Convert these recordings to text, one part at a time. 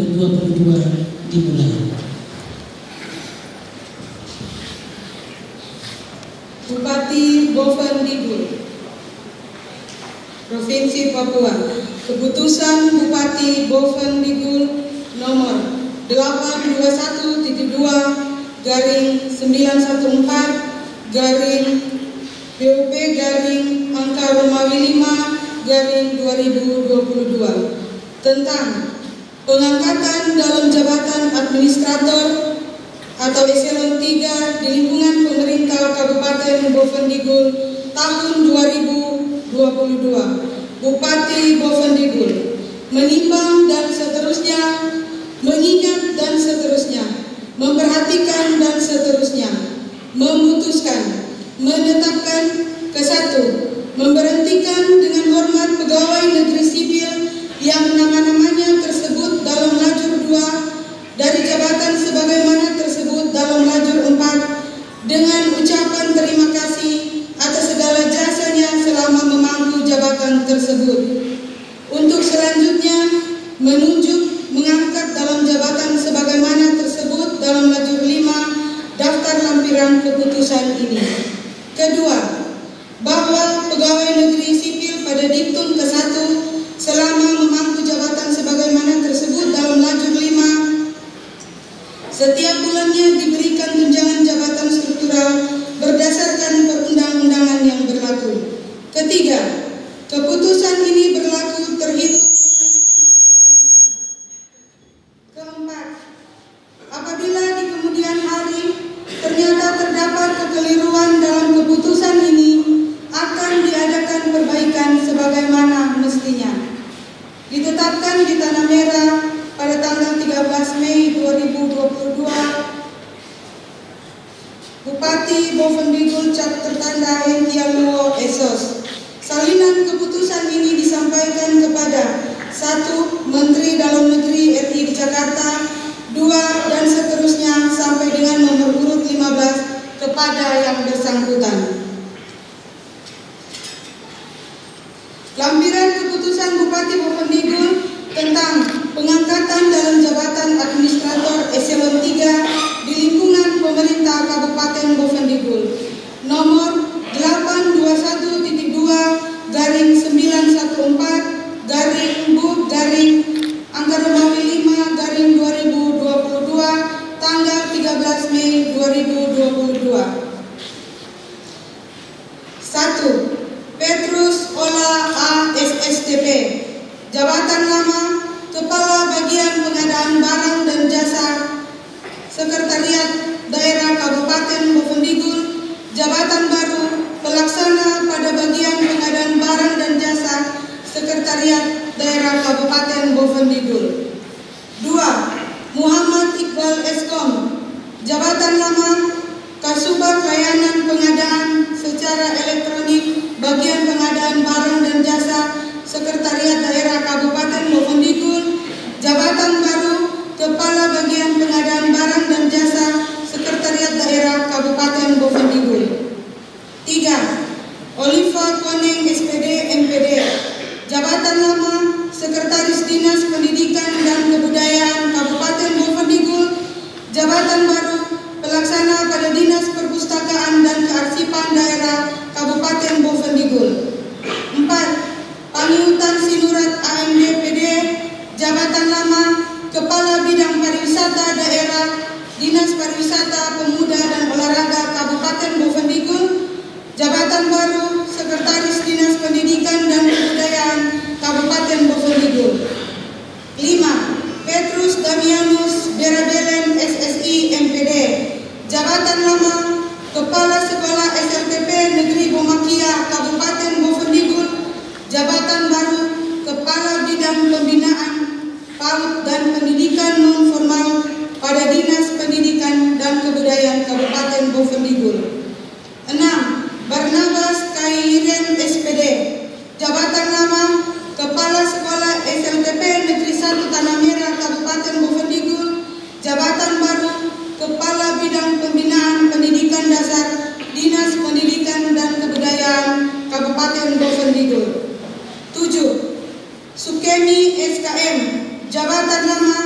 2022 dimulai. Bupati Bovendigul, Provinsi Papua. Keputusan Bupati Bovendigul nomor 821-2-PUP-Romawi 5-2022 tentang pengangkatan dalam jabatan administrator atau eselon 3 di lingkungan pemerintah Kabupaten Bovendigul tahun 2022. Bupati Bovendigul menimbang dan seterusnya, mengingat dan seterusnya, memperhatikan dan seterusnya, memutuskan, menetapkan ke-1, memberhentikan dengan hormat pegawai negeri sipil yang nama-namanya tersebut dalam lajur 2 dari jabatan sebagaimana tersebut dalam lajur 4 dengan ucapan terima kasih atas segala jasanya selama memangku jabatan tersebut. Untuk selanjutnya menunjuk mengangkat dalam jabatan sebagaimana tersebut dalam lajur 5 daftar lampiran keputusan ini. Kedua, bahwa pegawai negeri sipil pada diktum ke-1 selama memangku jabatan sebagaimana tersebut dalam lajur 5 setiap bulannya diberikan tunjangan jabatan struktural berdasarkan perundang-undangan yang berlaku. Ketiga, keputusan ini berlaku terhitung. Keempat, apabila di kemudian hari ternyata terdapat kekeliruan dalam keputusan ini, akan diadakan perbaikan sebagaimana mestinya. Ditetapkan di Tanah Merah pada tanggal 13 Mei 2022, Bupati Bovendigul Cap tertanda Hengkialuo Esos. Salinan keputusan ini disampaikan kepada 1. Menteri Dalam Negeri RI di Jakarta, 2 dan seterusnya sampai dengan nomor urut 15 kepada yang bersangkutan. Lampiran keputusan Bupati Bovendigul tentang pengangkatan dalam jabatan administrator eselon 3 di lingkungan pemerintah Kabupaten Bovendigul nomor 821-2-BUP-Romawi 5-2022 tanggal 13 Mei 2022. 1. Petrus Ola ASSTP, jabatan lama Kepala Bagian Pengadaan Barang dan Jasa Sekretariat Daerah Kabupaten Bovendigul, jabatan baru Pelaksana pada Bagian Pengadaan Barang dan Jasa Sekretariat Daerah Kabupaten Bovendigul. 2. Muhammad Iqbal Eskom, jabatan lama Kasubag Layanan Pengadaan Secara Elektronik Bagian Pengadaan Barang dan Jasa Sekretariat Daerah Kabupaten Bovendigul, jabatan baru Kepala Bagian Pengadaan Barang dan Jasa Sekretariat Daerah Kabupaten Bovendigul. 3. Oliva Koneng SPD MPD, jabatan lama Sekretaris Dinas Pendidikan dan Kebudayaan Kabupaten Bovendigul, jabatan baru Pelaksana pada Dinas Perpustakaan dan Kearsipan Daerah Kabupaten Bovendigul. 4. Paniutan Sinurat AMD PD, jabatan lama Kepala Bidang Pariwisata Daerah Dinas Pariwisata Pemuda dan Olahraga Kabupaten Bovendigul, jabatan baru Sekretaris Dinas Pendidikan dan Kebudayaan Kabupaten Bovendigul. 5. Petrus Damianus Berabelen SSI MPD, jabatan lama Kepala Sekolah SLTP Negeri Bomakia Kabupaten Bovendigul, jabatan baru Kepala Bidang Pembinaan PAUD dan Pendidikan Non-Formal pada Dinas Pendidikan dan Kebudayaan Kabupaten Bovendigul. 6. Barnabas Kairen SPD, jabatan lama Kepala Sekolah SLTP Negeri 1 Tanah Merah Kabupaten Bovendigul, jabatan baru Kepala Bidang Pembinaan Pendidikan Dasar Dinas Pendidikan dan Kebudayaan Kabupaten Bovendigul. 7. Sukemi SKM, jabatan lama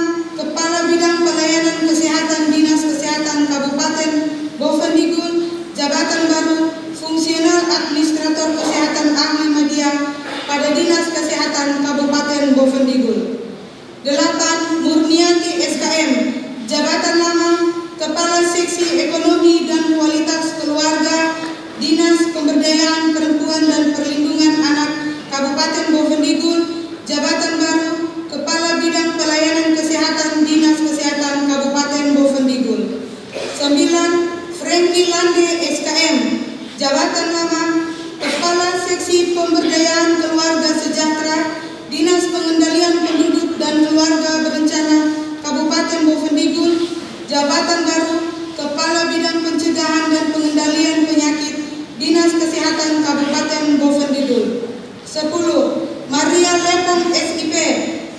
jabatan baru Kepala Bidang Pencegahan dan Pengendalian Penyakit Dinas Kesehatan Kabupaten Bovendigul. 10. Maria Lepong SIP,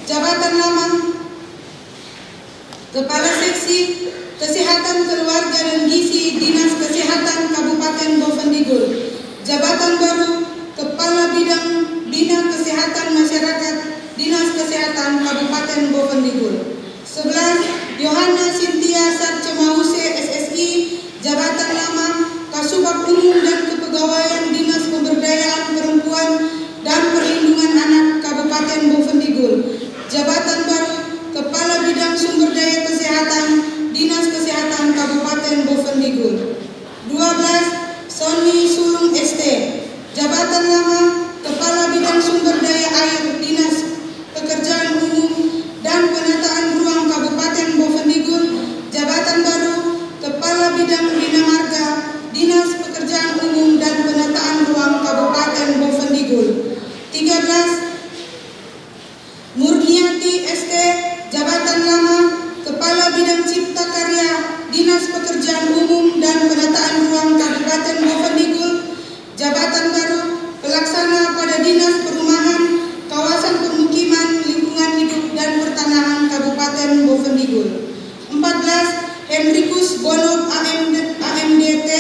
jabatan lama Kepala Seksi Kesehatan Keluarga dan Gizi Dinas Kesehatan Kabupaten Bovendigul. Jabatan baru Kepala Bidang Bina Kesehatan Masyarakat Dinas Kesehatan Kabupaten Bovendigul. 11. Yohana Cynthia Sarcemause SSI, jabatan lama Kasubag Umum dan Kepegawaian Dinas Pemberdayaan Perempuan dan Perlindungan Anak Kabupaten Bovendigul. Jabatan baru Kepala Bidang Sumber Daya Kesehatan Dinas Kesehatan Kabupaten Bovendigul. 12. Sony Sulung ST, jabatan lama Kepala Bidang Sumber Daya Air Dinas Pekerjaan Umum dan Penataan Ruang Kabupaten Bovendigul. Jabatan baru Kepala Bidang Bina Marga Dinas Pekerjaan Umum dan Penataan Ruang Kabupaten Bovendigul. 13. Murniati ST, jabatan lama Kepala Bidang Cipta Karya Dinas Pekerjaan Umum dan Penataan Ruang Kabupaten Bovendigul. Jabatan baru Pelaksana pada Dinas Perumahan, Kawasan Permukiman, Lingkungan Hidup dan Pertanahan Kabupaten Bovendigul. 14. Henrikus Bonob AMDT,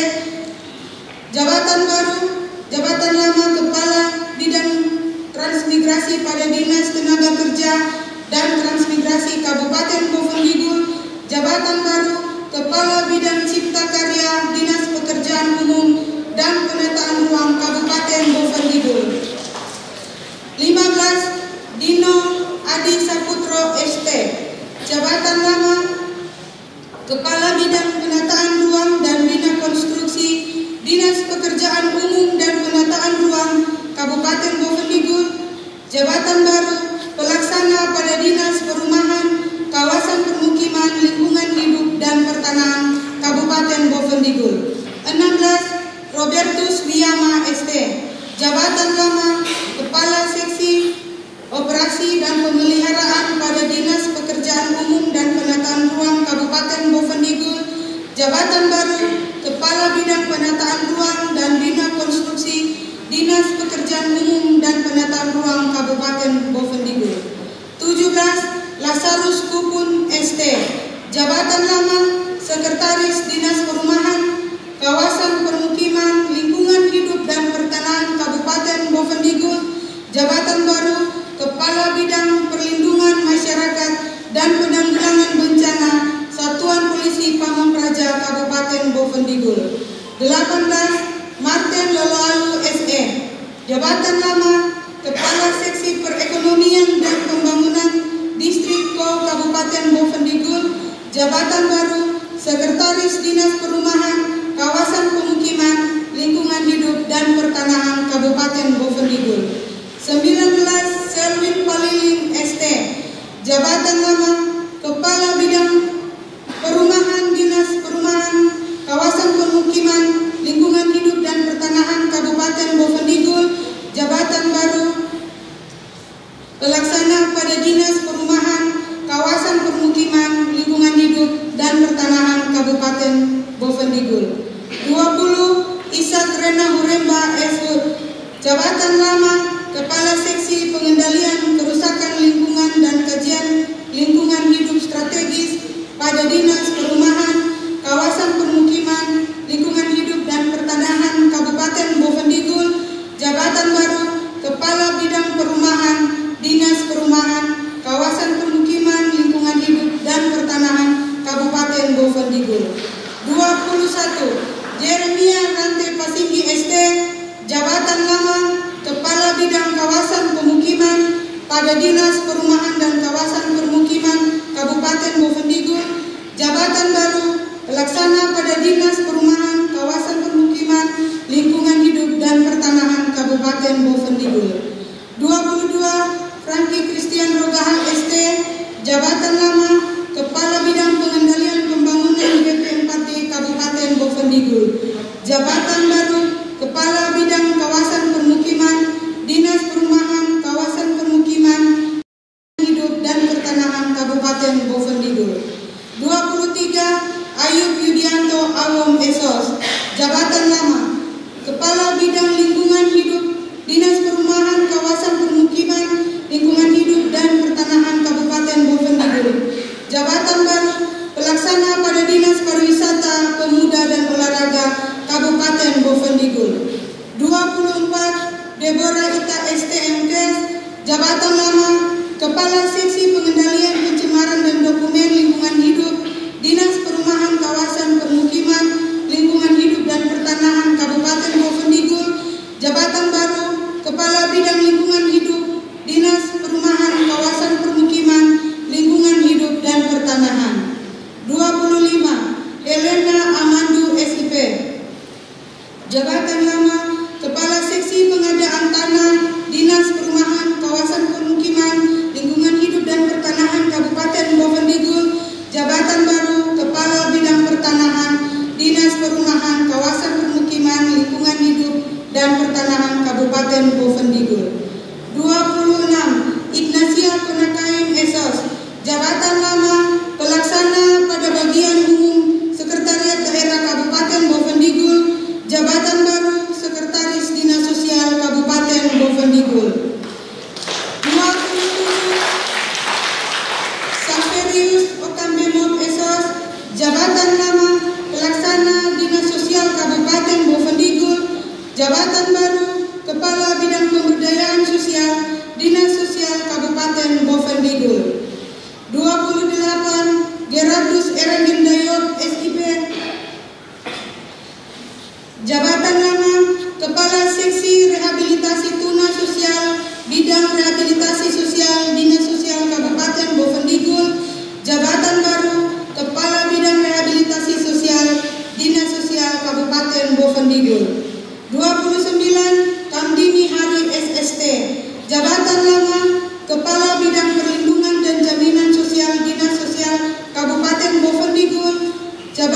jabatan baru jabatan lama Kepala Bidang Transmigrasi pada Dinas Tenaga Kerja dan Transmigrasi Kabupaten Bovendigul. Jabatan baru Kepala Bidang Cipta Karya Dinas Pekerjaan Umum dan Penataan Ruang Kabupaten Bovendigul. 15. Dino Adi Saputro ST, jabatan lama Kepala Bidang Penataan Ruang dan Bina Konstruksi Dinas Pekerjaan Umum dan Penataan Ruang Kabupaten Bovendigul. Jabatan baru Pelaksana pada Dinas Perumahan, Kawasan Permukiman, Lingkungan Hidup dan Pertanahan Kabupaten Bovendigul. 16. Robertus Wiyama ST, jabatan lama Kepala Seksi Operasi dan Pemeliharaan pada Dinas Pekerjaan Umum dan Penataan Ruang Kabupaten Bovendigul. Jabatan baru Kepala Bidang Penataan Ruang dan Bina Konstruksi Dinas Pekerjaan Umum dan Penataan Ruang Kabupaten Bovendigul. 17. Lazarus Kupun ST, jabatan lama Sekretaris Dinas Perumahan, Kawasan Permukiman, Lingkungan Hidup dan Pertanahan Kabupaten Bovendigul. Jabatan baru Kepala Bidang Perlindungan Masyarakat dan Penanggulangan Bencana Satuan Polisi Pamong Praja Kabupaten Bovendigul. 18. Martin Loloalu SE, jabatan lama Kepala Seksi Perekonomian dan Pembangunan Distrik Ko Kabupaten Bovendigul. Jabatan baru Sekretaris Dinas Perumahan, Kawasan Pemukiman, Lingkungan Hidup dan Pertanahan Kabupaten Bovendigul. 19. Selwyn Paliling ST, jabatan lama Kepala Bidang Perumahan Dinas Perumahan, Kawasan Permukiman, Lingkungan Hidup dan Pertanahan Kabupaten Bovendigul. Jabatan baru Pelaksana pada Dinas Perumahan, Kawasan Permukiman, Lingkungan Hidup dan Pertanahan Kabupaten Bovendigul. 20. Isak Rena Huremba SHUD, jabatan lama Kepala Seksi Pengendalian Kerusakan Lingkungan dan Kajian Lingkungan Hidup Strategis pada Dinas Perumahan, Kawasan Permukiman, Lingkungan Hidup dan Pertanahan Kabupaten Bovendigul. Jabatan baru Kepala Bidang Perumahan, Dinas Perumahan, Kawasan Permukiman, Lingkungan Hidup dan Pertanahan Kabupaten Bovendigul. 21. Jeremia Rante Pasinggi ST, jabatan lama Kepala Bidang Kawasan Pemukiman pada Dinas Perumahan dan Kawasan Permukiman Kabupaten Bovendigul. Jabatan baru Pelaksana pada Dinas Perumahan, Kawasan Permukiman, Lingkungan Hidup dan Pertanahan Kabupaten Bovendigul. 22. Franky Christian Rogahan ST, jabatan lama Kepala Bidang Pengendalian Pembangunan BP4D Kabupaten Bovendigul. Jabatan baru Kepala Bidang Kawasan Permukiman, Dinas Perumahan, Kawasan Permukiman, Hidup dan Pertanahan Kabupaten Bovendigul. 23.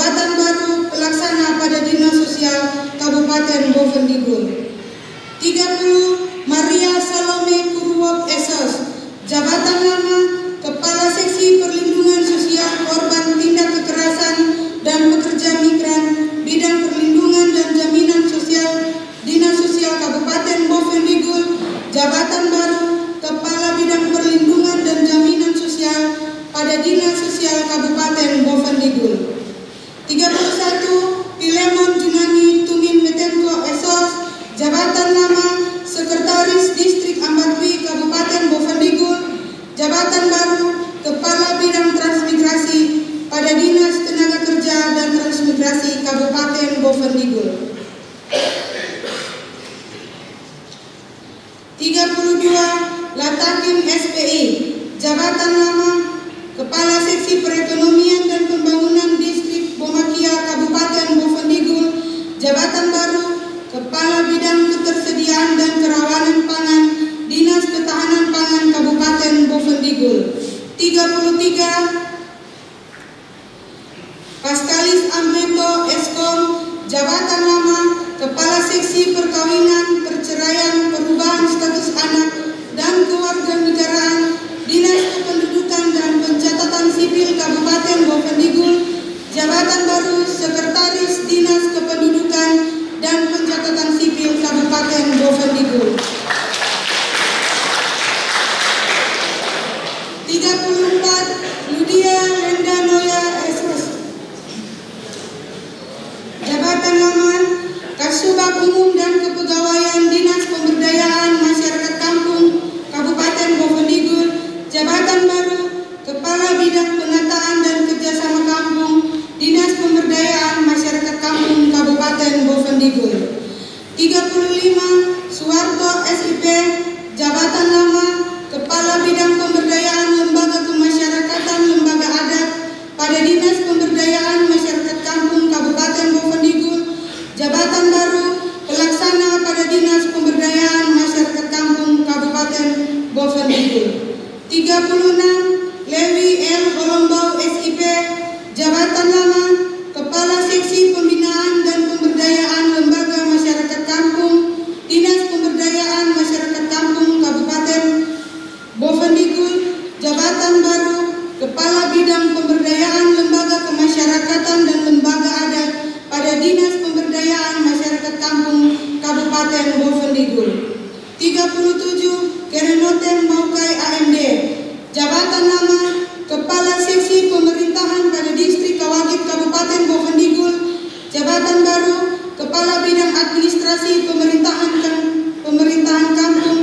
jabatan baru pelaksana pada Dinas Sosial Kabupaten Bovendigul. 30. Maria Salome Purwok Esos, jabatan lama Kepala Seksi Perlindungan Sosial Korban Tindak Kekerasan dan Pekerja Migran Bidang Perlindungan dan Jaminan Sosial Dinas Sosial Kabupaten Bovendigul, jabatan baru Kepala Bidang Perlindungan dan Jaminan Sosial pada Dinas Sosial Kabupaten Bovendigul. 31. Pilemon Junani Tumin Metenko Esos, jabatan lama Sekretaris Distrik Ambatwi Kabupaten Bovendigul, jabatan baru Kepala Bidang Transmigrasi pada Dinas Tenaga Kerja dan Transmigrasi Kabupaten Bovendigul. 32. Latakim SPI, jabatan lama Kepala Seksi Perekonomian dan Pembangunan Distrik Bomakia Kabupaten Bovendigul, jabatan baru Kepala Bidang Ketersediaan dan Kerawanan Pangan Dinas Ketahanan Pangan Kabupaten Bovendigul. 33. Paskalis Ambeto Eskom, jabatan lama Kepala Seksi Perkawinan, Perceraian, Perubahan Status Anak dan Kewarganegaraan Dinas Kependudukan dan Pencatatan Sipil Kabupaten Bovendigul, jabatan baru Sekretaris Dinas Kependudukan dan Pencatatan Sipil Kabupaten Bovendigul. 34. Ludia Lenda Noya Esos, jabatan lama Kasubag Umum dan Kepegawaian Dinas Pemberdayaan Masyarakat Kampung Kabupaten Bovendigul, jabatan baru Kepala Bidang Penataan dan Kerjasama Kampung Dinas Pemberdayaan Masyarakat Kampung Kabupaten Bovendigul. 35. Suwarto SIP, jabatan lama Kepala Bidang Pemberdayaan Lembaga Kemasyarakatan Lembaga Adat pada Dinas Pemberdayaan Masyarakat Kampung Kabupaten Bovendigul, jabatan baru Pelaksana pada Dinas Pemberdayaan Masyarakat Kampung Kabupaten Bovendigul. 36. Lewi L. Holombau SIP, jabatan lama Kepala Seksi Pembinaan dan Pemberdayaan Lembaga Masyarakat Kampung Dinas Pemberdayaan Masyarakat Kampung Kabupaten Bovendigul, jabatan baru Kepala Bidang Pemberdayaan Lembaga Kemasyarakatan dan Lembaga Adat pada Dinas Pemberdayaan Masyarakat Kampung Kabupaten Bovendigul. 37. Kerenoten Maukai AMD, jabatan lama Kepala Seksi Pemerintahan pada Distrik Kawagit Kabupaten Bovendigul, jabatan baru Kepala Bidang Administrasi Pemerintahan Kampung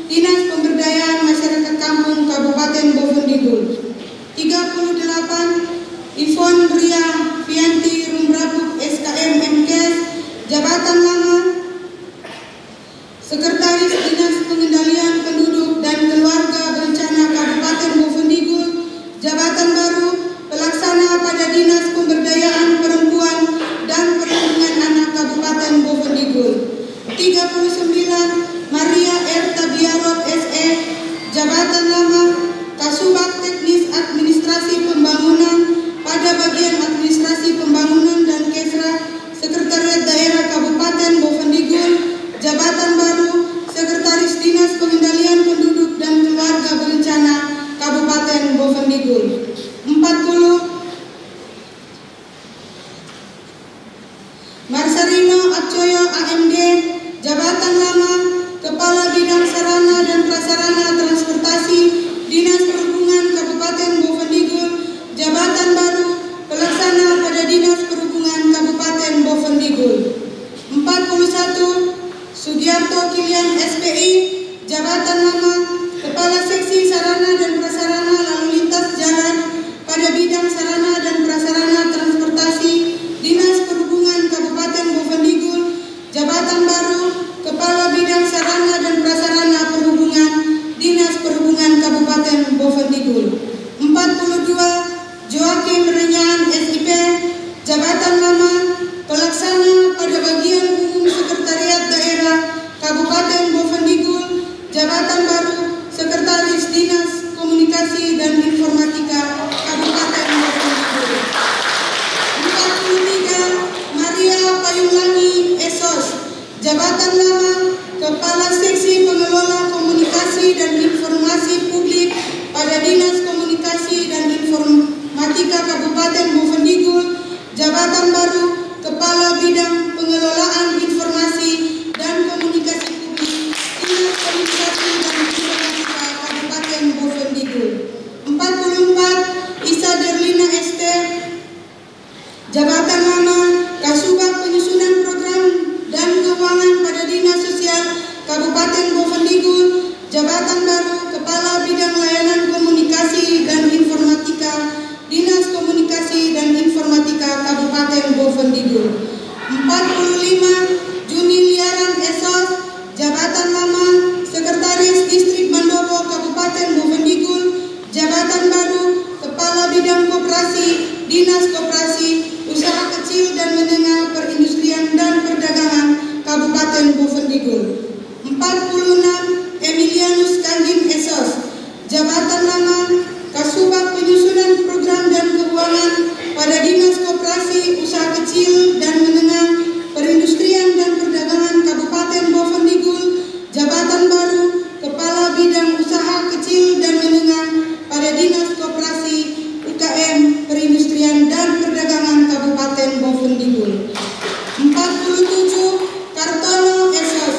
Dinas Pemberdayaan Masyarakat Kampung Kabupaten Bovendigul. 38. Ivon Ria Fianti Rumbrabuk SKM MKes, jabatan lama Sekretaris Dinas Pengendalian Penduduk dan Keluarga Berencana Kabupaten Bovendigul, jabatan baru Pelaksana pada Dinas Pemberdayaan Perempuan dan Perlindungan Anak Kabupaten Bovendigul. 39. Maria R. Tabiarot SE, jabatan lama Kasubag Teknis Administrasi Pembangunan pada Bagian Administrasi Pembangunan dan Kesra Sekretariat Daerah Kabupaten Bovendigul, jabatan baru Sekretaris Dinas Pengendalian Penduduk dan Keluarga Berencana Kabupaten Bovendigul. 40. Marsarino Acoyo AMD, jabatan lama Kepala Bidang Sarana dan Prasarana Transportasi Dinas Perhubungan Kabupaten Bovendigul, jabatan baru Pelaksana pada Dinas Perhubungan Kabupaten Bovendigul. 41. Sugiarto Kilian SPI, jabatan lama Kepala Seksi Sarana dan Prasarana Lalu Lintas Jalan pada Bidang Sarana dan Prasarana Transportasi Dinas Perhubungan Kabupaten Bovendigul, jabatan baru Kepala Bidang Sarana dan Prasarana Perhubungan Dinas Perhubungan Kabupaten Bovendigul. 42. Joakim Renyan SIP, jabatan Dinas Koperasi, Usaha Kecil dan Menengah, Perindustrian dan Perdagangan Kabupaten Bovendigul. 46 Emilianus Kanjing Esos, jabatan lama Kasubag Penyusunan Program dan Keuangan pada Dinas Koperasi, Usaha Kecil dan Menengah, Perindustrian dan Perdagangan Kabupaten Bovendigul. Jabatan baru Kepala Bidang Usaha Kecil dan Menengah pada Dinas Koperasi, UKM, Perindustrian dan Perdagangan Kabupaten Bovendigul. 47 Kartono Esos,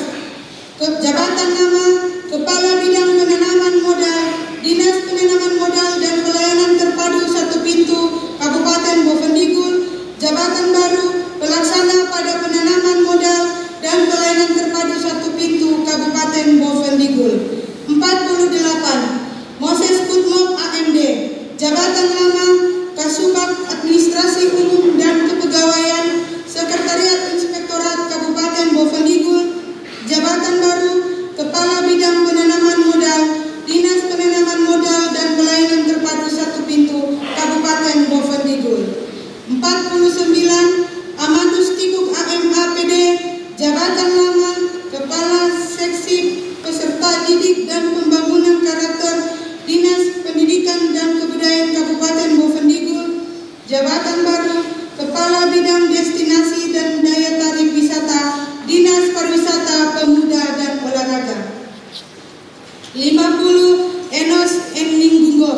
jabatan nama Kepala Bidang Penanaman Modal, Dinas Penanaman Modal dan Pelayanan Terpadu Satu Pintu, Kabupaten Bovendigul. Jabatan baru Pelaksana pada Penanaman Modal dan Pelayanan Terpadu Satu Pintu, Kabupaten Bovendigul. 48 Moses Kutmop AMD, jabatan lama Kasubag Administrasi Umum dan Kepegawaian, Sekretariat Inspektorat Kabupaten Bovendigul. Jabatan baru Kepala Bidang Penanaman Modal, Dinas Penanaman Modal dan Pelayanan Terpadu Satu Pintu, Kabupaten Bovendigul. 49 Amadus Tikuk AMAPD, jabatan lama Kepala Seksi Peserta Didik dan Pembangunan Karakter, Dinas Pendidikan dan Kebudayaan Kabupaten Bovendigul. Jabatan baru Kepala Bidang Destinasi dan Daya Tarik Wisata, Dinas Pariwisata, Pemuda dan Olahraga. 50 Enos N. Ninggungo,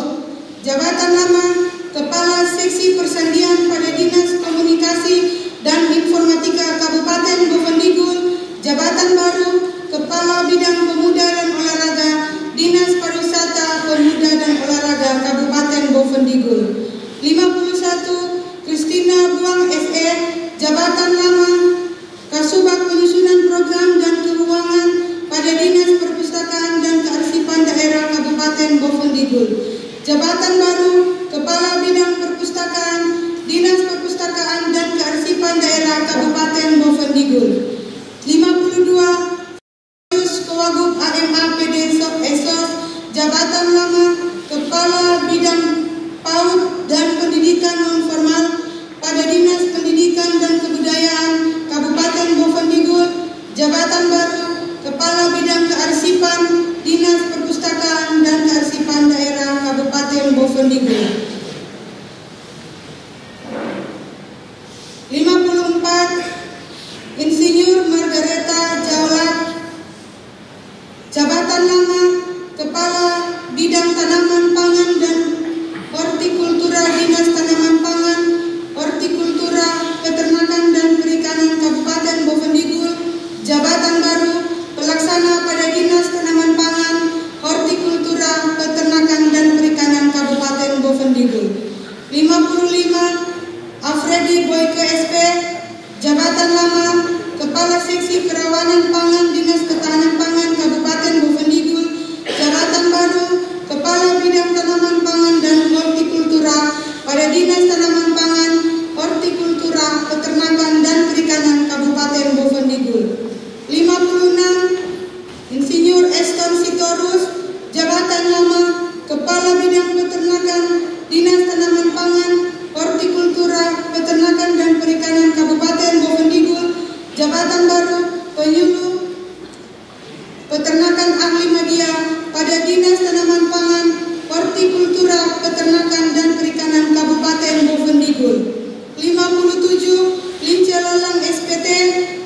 jabatan lama Kepala Seksi Persandian pada Dinas Komunikasi dan Informatika Kabupaten Bovendigul. Jabatan baru Kepala Bidang Pemuda dan Olahraga, Dinas Pariwisata, Pemuda dan Olahraga Kabupaten Bovendigul. 51 Kristina Buang SE, jabatan lama Kasubag Penyusunan Program dan Keuangan pada Dinas Perpustakaan dan Kearsipan Daerah Kabupaten Bovendigul. Jabatan baru Kepala Bidang Perpustakaan, Dinas Perpustakaan dan Kearsipan Daerah Kabupaten Bovendigul. 52 Kewagub AMAPD Esos, jabatan lama Kepala Bidang PAUD dan Pendidikan Nonformal pada Dinas Pendidikan dan Kebudayaan Kabupaten Bovendigul. Jabatan baru Kepala Bidang Kearsipan, Dinas Perpustakaan dan Kearsipan Daerah Kabupaten Bovendigul. 54 Insinyur Margareta Jaulat, jabatan lama Kepala Bidang Tanaman Pangan dan Hortikultura, Dinas Tanaman Pangan, Hortikultura, Peternakan dan Perikanan Kabupaten Bovendigul. Jabatan baru Pelaksana pada Dinas Tanaman Pangan, Hortikultura, Peternakan dan Perikanan Kabupaten Bovendigul. 55 Afriedi Boyke SP, jabatan lama Kepala Seksi Kerawanan Pangan, Dinas Ketahanan Pangan Kabupaten Bovendigul. Jabatan baru Kepala Bidang Tanaman Pangan dan Hortikultura pada Dinas Tanaman Pangan, Hortikultura, Peternakan dan Perikanan Kabupaten Bovendigul. 56 Insinyur Eston Sitorus, jabatan lama Kepala Bidang Peternakan, Dinas Tanaman Pangan, Hortikultura, Peternakan dan Perikanan Kabupaten Bovendigul. Jabatan baru Penyuluh Peternakan Ahli Media pada Dinas Tanaman Pangan, Hortikultura, Peternakan dan Perikanan Kabupaten Bovendigul. 57 Lince Lolang SPT,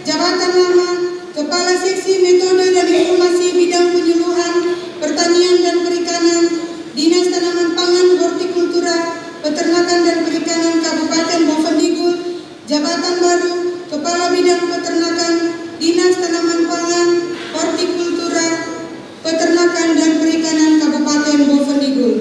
jabatan lama Kepala Seksi Metode dan Informasi Bidang Penyuluhan, Pertanian dan Perikanan, Dinas Tanaman Pangan, Hortikultura, Peternakan dan Perikanan Kabupaten Bovendigul. Jabatan baru Kepala Bidang Peternakan, Dinas Tanaman Pangan, Hortikultura, Peternakan dan Perikanan Kabupaten Bovendigul.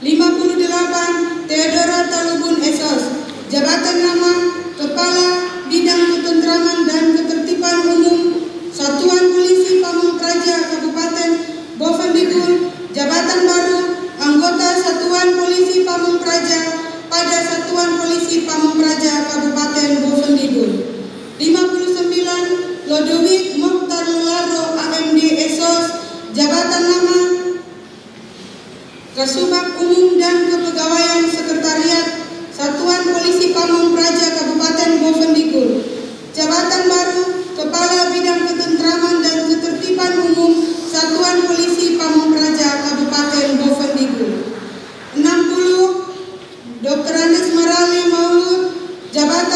58 Theodora Talubun Esos, jabatan lama Kepala Bidang Ketentraman dan Ketertiban Umum, Satuan Polisi Pamung Praja Kabupaten Bovendigul. Jabatan baru Anggota Satuan Polisi Pamung Praja pada Satuan Polisi Pamung Praja Kabupaten Bovendigul. 59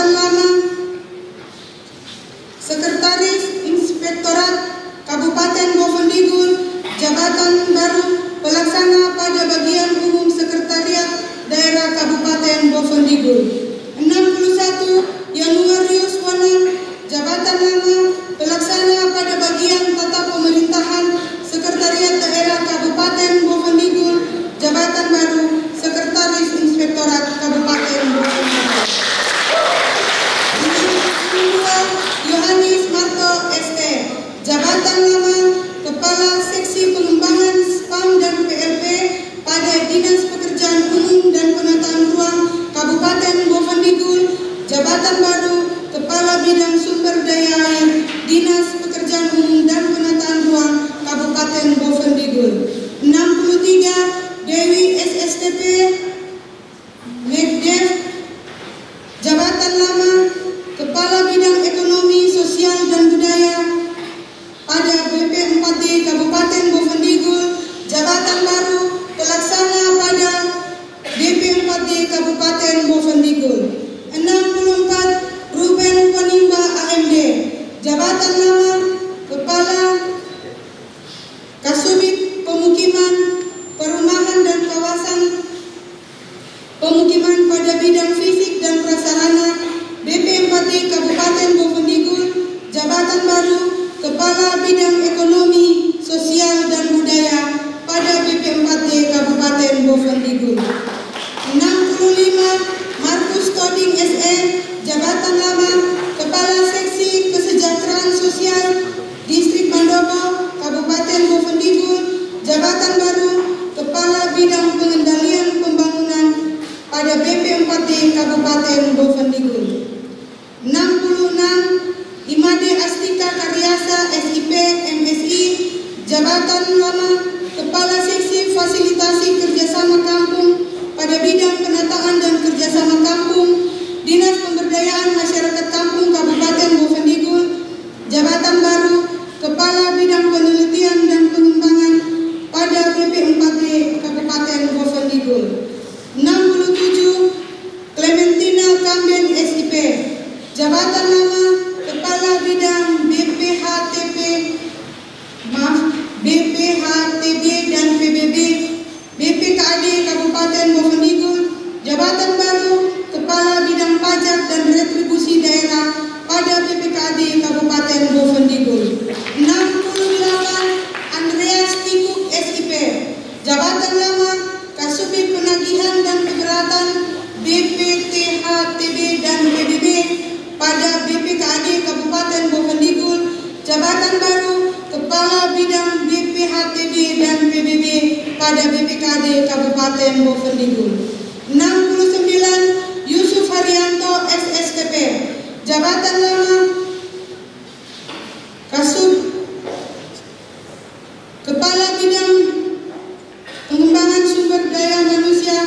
Jabatan Lama Sekretaris Inspektorat Kabupaten Bovendigul, Jabatan Baru Pelaksana pada Bagian Umum Sekretariat Daerah Kabupaten Bovendigul. 61 Januarius Wanang, Jabatan Lama Pelaksana pada Bagian Tata Pemerintahan Sekretariat Daerah Kabupaten Bovendigul, Jabatan Baru Sekretaris Inspektorat Kabupaten Bovendigul. Yohanes Marto ST, Jabatan Lama Kepala Seksi Pengembangan SPAM dan PLP pada Dinas Pekerjaan Umum dan Penataan Ruang Kabupaten Bovendigul, Jabatan Baru Kepala Bidang Sumber Daya Air Dinas Pekerjaan Umum dan Penataan Ruang Kabupaten Bovendigul. 63 Dewi SSTP Meddev, Jabatan Lama Kepala Bidang Ekonomi, Sosial dan Budaya pada BP 4D Kabupaten Bovendigul, Jabatan Baru Pelaksana pada BP 4D Kabupaten Bovendigul. 64 Ruben Panimba AMD, Jabatan Lama Kepala Kasubit Pemukiman, Perumahan dan Kawasan Pemukiman pada bidang fisik dan prasarana BP 4D Kabupaten Bovendigul, Jabatan Baru Kepala Bidang Ekonomi, Sosial dan Budaya pada BP 4D Kabupaten Bovendigul. 65 Markus Toding SE, Jabatan Lama Kepala Seksi Kesejahteraan Sosial Distrik Mandopo, Kabupaten Bovendigul, Jabatan Baru Kepala Bidang Pengendalian Pembangunan pada BP 4D Kabupaten Bovendigul. 66 Imade Astika Karyasa SIP MSI, Jabatan Lama Kepala Seksi Fasilitasi Kerjasama Kampung pada bidang penataan dan kerjasama kampung Dinas Pemberdayaan Masyarakat Kampung Kabupaten Bovendigul, Jabatan Baru Kepala Bidang Penelitian dan Pengembangan pada BP 4D Kabupaten Bovendigul. 67 Clementina Kamben SIP, Jabatan Lama Kepala Bidang BPHTB dan PBB BPKAD Kabupaten Bovendigul, Jabatan Baru Kepala Bidang Pajak dan Retribusi Daerah pada BPKAD Kabupaten Bovendigul. 68 Andreas Tikuk SIP, Jabatan Lama Kasubit Penagihan dan Keberatan BPTHTB dan PBB pada BPKAD Kabupaten Bovendigul, Jabatan Baru Kepala Bidang BPHTB dan PBB pada BPKAD Kabupaten Bovendigul. 69 Yusuf Haryanto SSTP, Jabatan Lama Kasub Kepala Bidang Pengembangan Sumber Daya Manusia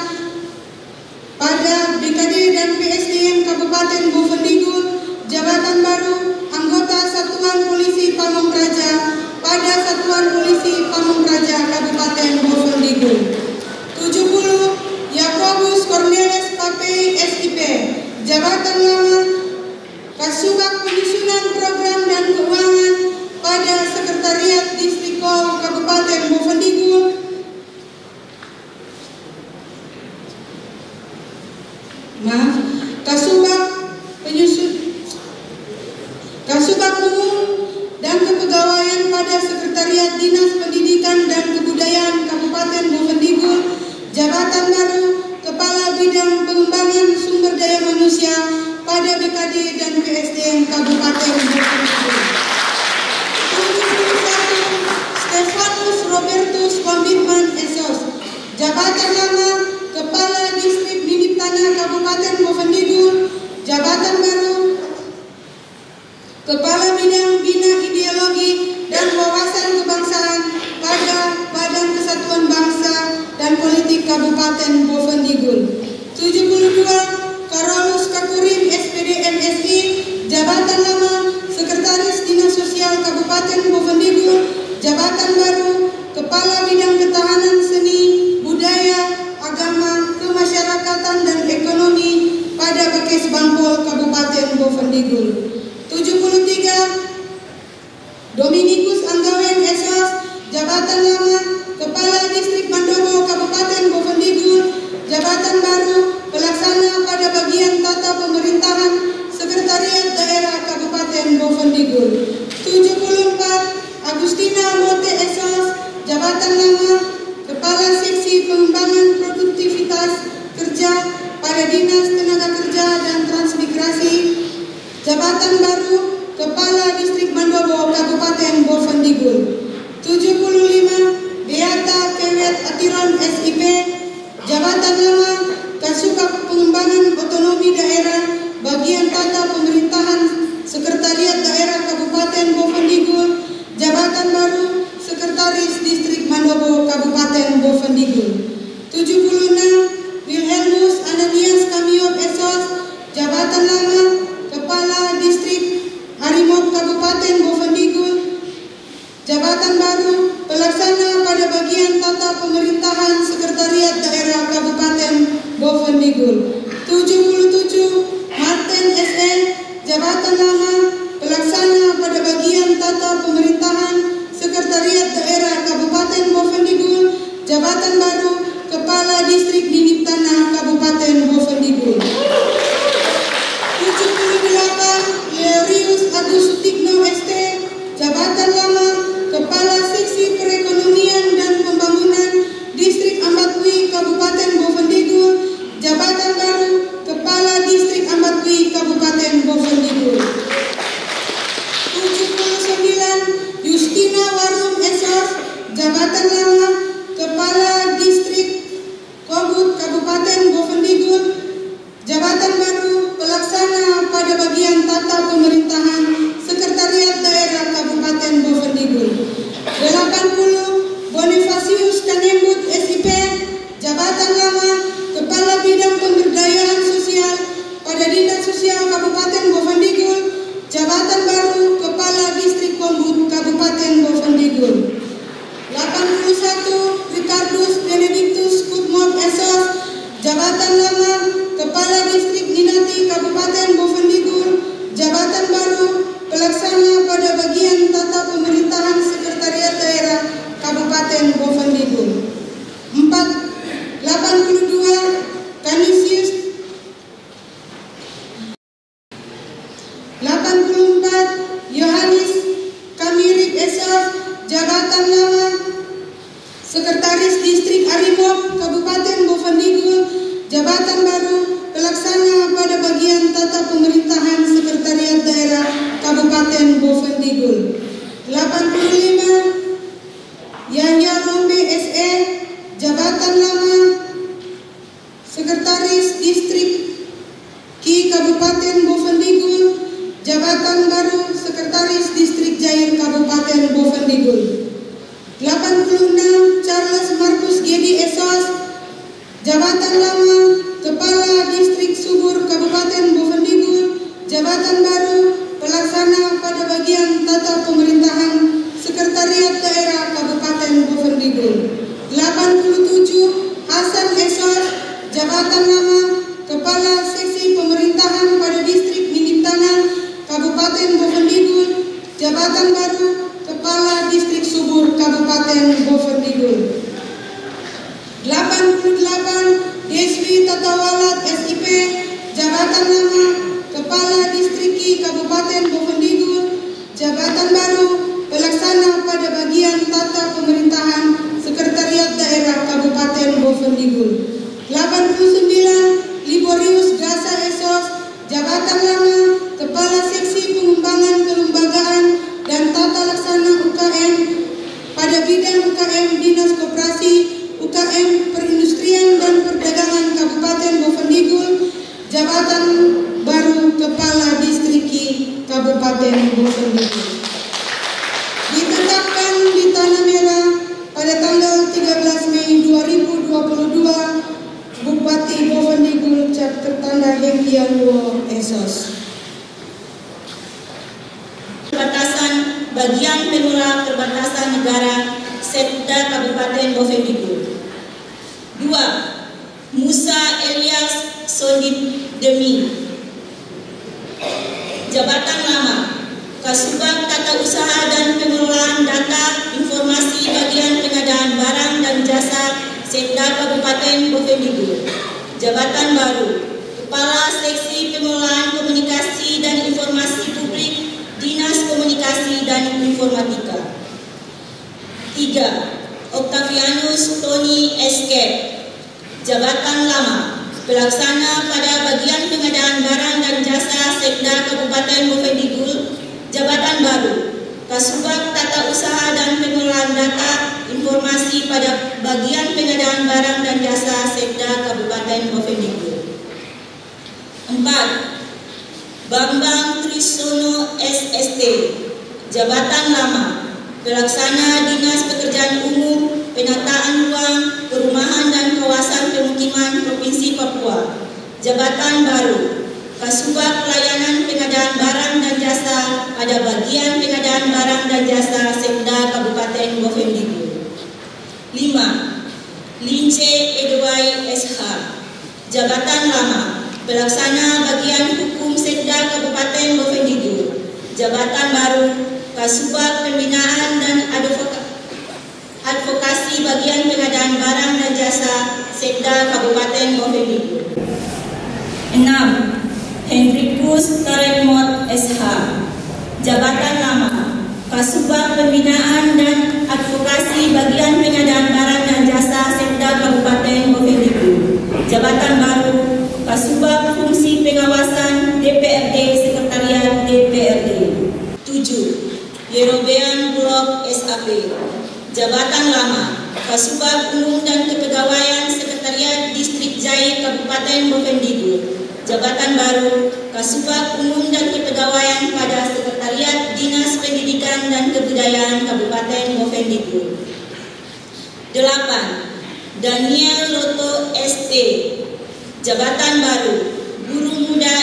pada BKD dan PSDM Kabupaten Bovendigul, Jabatan Baru Anggota Satuan Polisi Pamong Praja pada Satuan Polisi Pamong Praja Kabupaten Bovendigul. 70 Yakobus Cornelis Papei SIP, Jabatan Lama Kasubag Penyusunan Program dan Keuangan pada Sekretariat Distrik Kol Kabupaten Bovendigul, Kasubag Umum dan Kepegawaian pada Sekretariat Dinas Pendidikan dan Kebudayaan Kabupaten Bovendigul, Jabatan Baru Kepala Bidang Pengembangan Sumber Daya Manusia pada BKD dan PSDM Kabupaten Bovendigul. 71 Stefanus Robertus Komitmen Esos, Jabatan Lama Kepala Distrik Bibit Tanah Kabupaten Bovendigul, Jabatan Baru Kepala Bidang Bina Ideologi dan Wawasan Kebangsaan pada Badan Kesatuan Bangsa dan Politik Kabupaten Bovendigul. 72 Karolus Kakurim SPD MSI, Jabatan Lama Sekretaris Dinas Sosial Kabupaten Bovendigul, Jabatan Baru Kepala Bidang Ketahanan Seni, Budaya, Agama, Kemasyarakatan dan Ekonomi pada Bekes Bangpol Kabupaten Jabatan baru Kepala Distrik Mandobo Kabupaten Bovendigul. 75 Beata Kewet Atiron SIP, jabatan lama Kasubag Pengembangan Otonomi Daerah Bagian Tata Pemerintahan Sekretariat Daerah Kabupaten Bovendigul, jabatan baru Sekretaris Distrik Mandobo Kabupaten Bovendigul. 76 Wilhelmus Ananias Kamiot Esos, jabatan lama Kepala Distrik Harimau Kabupaten Bovendigul, jabatan baru Pelaksana pada bagian Tata Pemerintahan Sekretariat Daerah Kabupaten Bovendigul. 77 Martin SE, jabatan lama Pelaksana pada bagian Tata Pemerintahan Sekretariat Daerah Kabupaten Bovendigul, jabatan baru Kepala Distrik Ningip Tanah Kabupaten Bovendigul. 78 Leorius Agus Sutikno ST, jabatan lama Kepala Seksi Perekonomian dan Pembangunan Distrik Ambatwi Kabupaten Bovendigul, jabatan baru Kepala Distrik Ambatwi Kabupaten Bovendigul. 79 Justina Warum Esos, jabatan lama Kepala Distrik Kobut Kabupaten Bovendigul, jabatan baru Pelaksana pada bagian Tata Pemerintahan Sekretariat Daerah Kabupaten Bovendigul. 80 Bonifacius Kanembut SIP, jabatan lama Kepala Bidang Pemberdayaan Sosial pada Dinas Sosial Kabupaten Bovendigul, jabatan baru Kepala Distrik Kombut Kabupaten Bovendigul. 81 Ricardus Benedictus Kutmop Esos, jabatan lama Kepala Distrik Ninati Kabupaten Bovendigul, jabatan baru Pelaksana pada bagian Tata Pemerintahan Sekretariat Daerah Kabupaten Bovendigul. 82 Canisius 84 Yohanes Kamirik Esos, jabatan lama Sekretaris Distrik Arimop Kabupaten Bovendigul, jabatan baru Pelaksana pada bagian Tata Pemerintahan Sekretariat Daerah Kabupaten Bovendigul. 85 Yahya Rombe SE, jabatan lama Sekretaris Distrik Ki Kabupaten Bovendigul, jabatan baru Sekretaris Distrik Jair Kabupaten Bovendigul. 86 Charles Markus Gedi Esos, jabatan lama Kepala Distrik Subur Kabupaten Bovendigul, jabatan baru Pelaksana pada bagian Tata Pemerintahan Sekretariat Daerah Kabupaten Bovendigul. 87 Hasan Esos, jabatan lama Kepala Seksi Pemerintahan pada Distrik Ningip Tanah Kabupaten Bovendigul, jabatan baru Kepala Distrik Subur Kabupaten Bovendigul. 88 Deswi Tatawalat SIP, jabatan lama Kepala Distrik Ki Kabupaten Bovendigul, jabatan baru Pelaksana pada bagian Tata Pemerintahan Sekretariat Daerah Kabupaten Bovendigul. 89 Liborius Gasa Esos, jabatan lama Kepala Seksi Pengembangan Kelembagaan dan Tata Laksana UKM pada bidang UKM Dinas Koperasi UKM Perindustrian dan Perdagangan Kabupaten Bovendigul, jabatan baru Kepala Distrik Ki Kabupaten Bovendigul. Ditetapkan di Tanah Merah pada tanggal 13 Mei 2022, Bupati Bovendigul Cap Tertanda Hengkian Luo Esos. Perbatasan bagian pengelola perbatasan negara Setda Kabupaten Bovendigul. 2. Musa Elias Sondip Demi, jabatan lama Kasubag Tata Usaha dan Pengelolaan Data Informasi Bagian Pengadaan Barang dan Jasa Setda Kabupaten Bovendigul, jabatan baru Kepala Seksi Pengelolaan Komunikasi dan Informasi Publik Dinas Komunikasi dan Informatika. 3. Octavianus Tony Escape, jabatan lama Pelaksana pada bagian pengadaan barang dan jasa Sekda Kabupaten Bovendigul. Jabatan baru Kasubag Tata Usaha dan Pengelolaan Data Informasi pada Bagian Pengadaan Barang dan Jasa Sekda Kabupaten Bovendigul. 4. Bambang Trisono SST, Jabatan Lama, Pelaksana Dinas Pekerjaan Umum, Penataan Ruang, Perumahan dan Kawasan Pemukiman Provinsi Papua. Jabatan baru Kasubag Pelayanan Pengadaan Barang dan Jasa pada Bagian Pengadaan Barang dan Jasa Sekda Kabupaten Bovendigul. 5. Lince Edwai SH, Jabatan Lama, Pelaksana Bagian Hukum Sekda Kabupaten Bovendigul. Jabatan baru Kasubag Pembinaan dan Advokasi Bagian Pengadaan Barang dan Jasa Sekda Kabupaten Bovendigul. 6. Hendrikus Taremot SH, Jabatan Lama, Kasubag Pembinaan dan Advokasi Bagian Pengadaan Barang dan Jasa Sekda Kabupaten Bovendigul. Jabatan baru Kasubag Fungsi Pengawasan DPRD Sekretariat DPRD. 7. Yerobean Blok SAP, Jabatan Lama, Kasubag Umum dan Kepegawaian Sekretariat Distrik Jaya Kabupaten Bovendigul. Jabatan baru Kasubag Umum dan Kepegawaian pada Sekretariat Dinas Pendidikan dan Kebudayaan Kabupaten Bovendigul. 8. Daniel Loto ST, Jabatan baru Guru Muda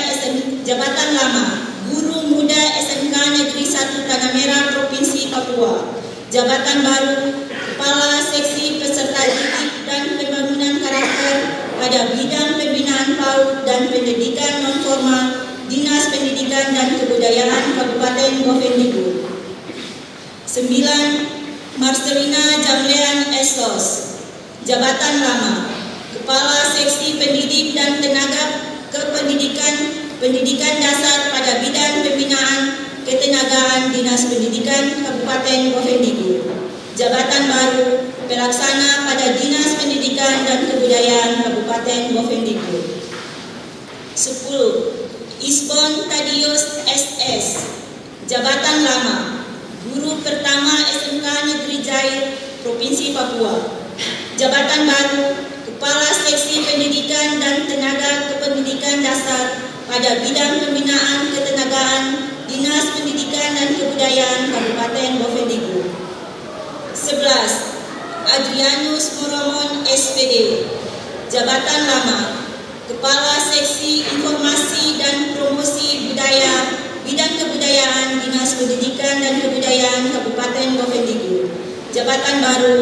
Jabatan Lama, Guru Muda SMK Negeri 1 Tanah Merah Provinsi Papua. Jabatan baru Kepala Seksi Peserta Didik dan Pembangunan Karakter pada bidang pembinaan PAUD dan pendidikan nonformal Dinas Pendidikan dan Kebudayaan Kabupaten Bovendigul. 9. Marcelina Jamlean Esos, Jabatan Lama, Kepala Seksi Pendidik dan Tenaga Pendidikan Dasar pada bidang pembinaan ketenagaan Dinas Pendidikan Kabupaten Bovendigul. Jabatan baru Pelaksana pada Dinas Pendidikan dan Kebudayaan Kabupaten Bovendigul. 10. Ispon Tadius SS, Jabatan Lama, Guru Pertama SMK Negeri Jaya Provinsi Papua. Jabatan baru Kepala Seksi Pendidikan dan Tenaga Kependidikan Dasar pada bidang pembinaan ketenagaan Dinas Pendidikan dan Kebudayaan Kabupaten Bovendigul. 11. Adrianus Moromon SPD, Jabatan Lama, Kepala Seksi Informasi dan Promosi Budaya Bidang Kebudayaan Dinas Pendidikan dan Kebudayaan Kabupaten Bovendigul. Jabatan baru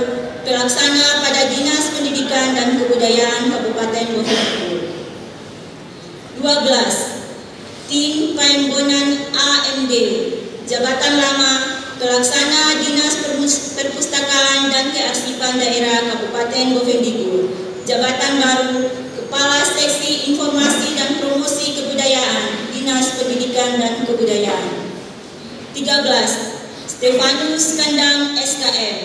Pelaksana pada Dinas Pendidikan dan Kebudayaan Kabupaten Bovendigul. 12. Tim Paimbonan AMD, Jabatan Lama, Pelaksana Dinas Perpustakaan dan Kearsipan Daerah Kabupaten Bovendigul. Jabatan baru Kepala Seksi Informasi dan Promosi Kebudayaan Dinas Pendidikan dan Kebudayaan. 13. Stefanus Kandang SKM,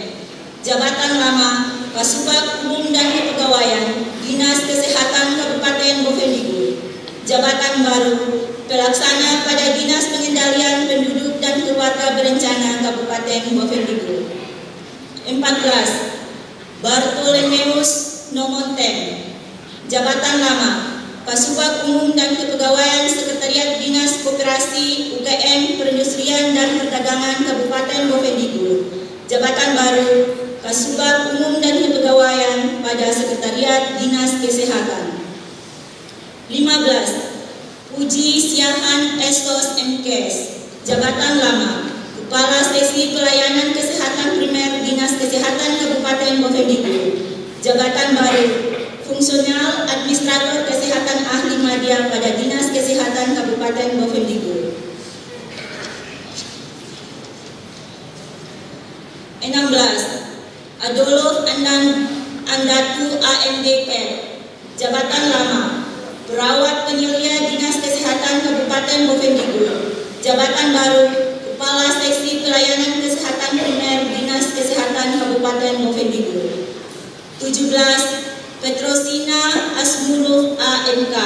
Jabatan Lama, Kasubag Umum dan Kepegawaian Dinas Kesehatan Kabupaten Bovendigul. Jabatan baru Pelaksana pada Dinas Pengendalian Penduduk dan Keluarga Berencana Kabupaten Bovendigul. 14. Bartolomeus Nomonten, Jabatan Lama, Kasubag Umum dan Kepegawaian Sekretariat Dinas Koperasi UKM Perindustrian dan Perdagangan Kabupaten Bovendigul. Jabatan baru Kasubag Umum dan Kepegawaian pada Sekretariat Dinas Kesehatan. 15. Puji Siahan Esos MKes, Jabatan Lama, Kepala Seksi Pelayanan Kesehatan Primer Dinas Kesehatan Kabupaten Bovendigul. Jabatan baru Fungsional Administrator Kesehatan Ahli Madya pada Dinas Kesehatan Kabupaten Bovendigul. 16. Adolf Andatu AMDP, Jabatan Lama, Perawat Penyelia Dinas Kesehatan Kabupaten Bovendigul. Jabatan baru Kepala Seksi Pelayanan Kesehatan Primer Dinas Kesehatan Kabupaten Bovendigul. 17. Petrosina Asmuluf AMK,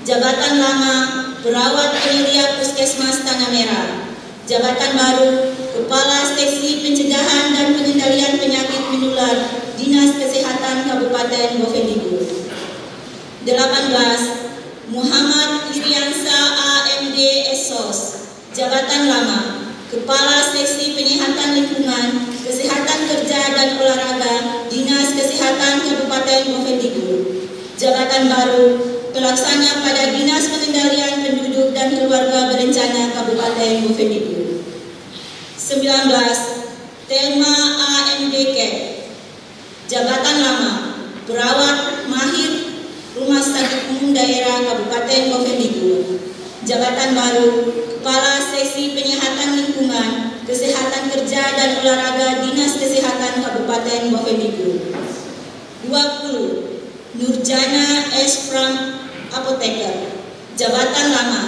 Jabatan Lama, perawat penyedia Puskesmas Tanah Merah. Jabatan baru, Kepala Seksi Pencegahan dan Pengendalian Penyakit Menular Dinas Kesehatan Kabupaten Bovendigul. 18. Muhammad Iriansa AMD Esos. Jabatan lama, Kepala Seksi Penyihatan Lingkungan, Kesehatan Kerja dan Olahraga Dinas Kesehatan Kabupaten Bovendigul. Jabatan baru, Pelaksana pada Dinas Pengendalian Penduduk dan Keluarga Berencana Kabupaten Bovendigul. 19. Telma AMD Kek. Jabatan lama, Perawat Mahir Rumah Sakit Umum Daerah Kabupaten Bovendigul. Jabatan baru, Kepala Seksi Penyihatan Lingkungan, Kesehatan Kerja dan Olahraga Dinas Kesehatan Kabupaten Bovendigul. 20. Nurjana S. Pram Apoteker. Jabatan lama,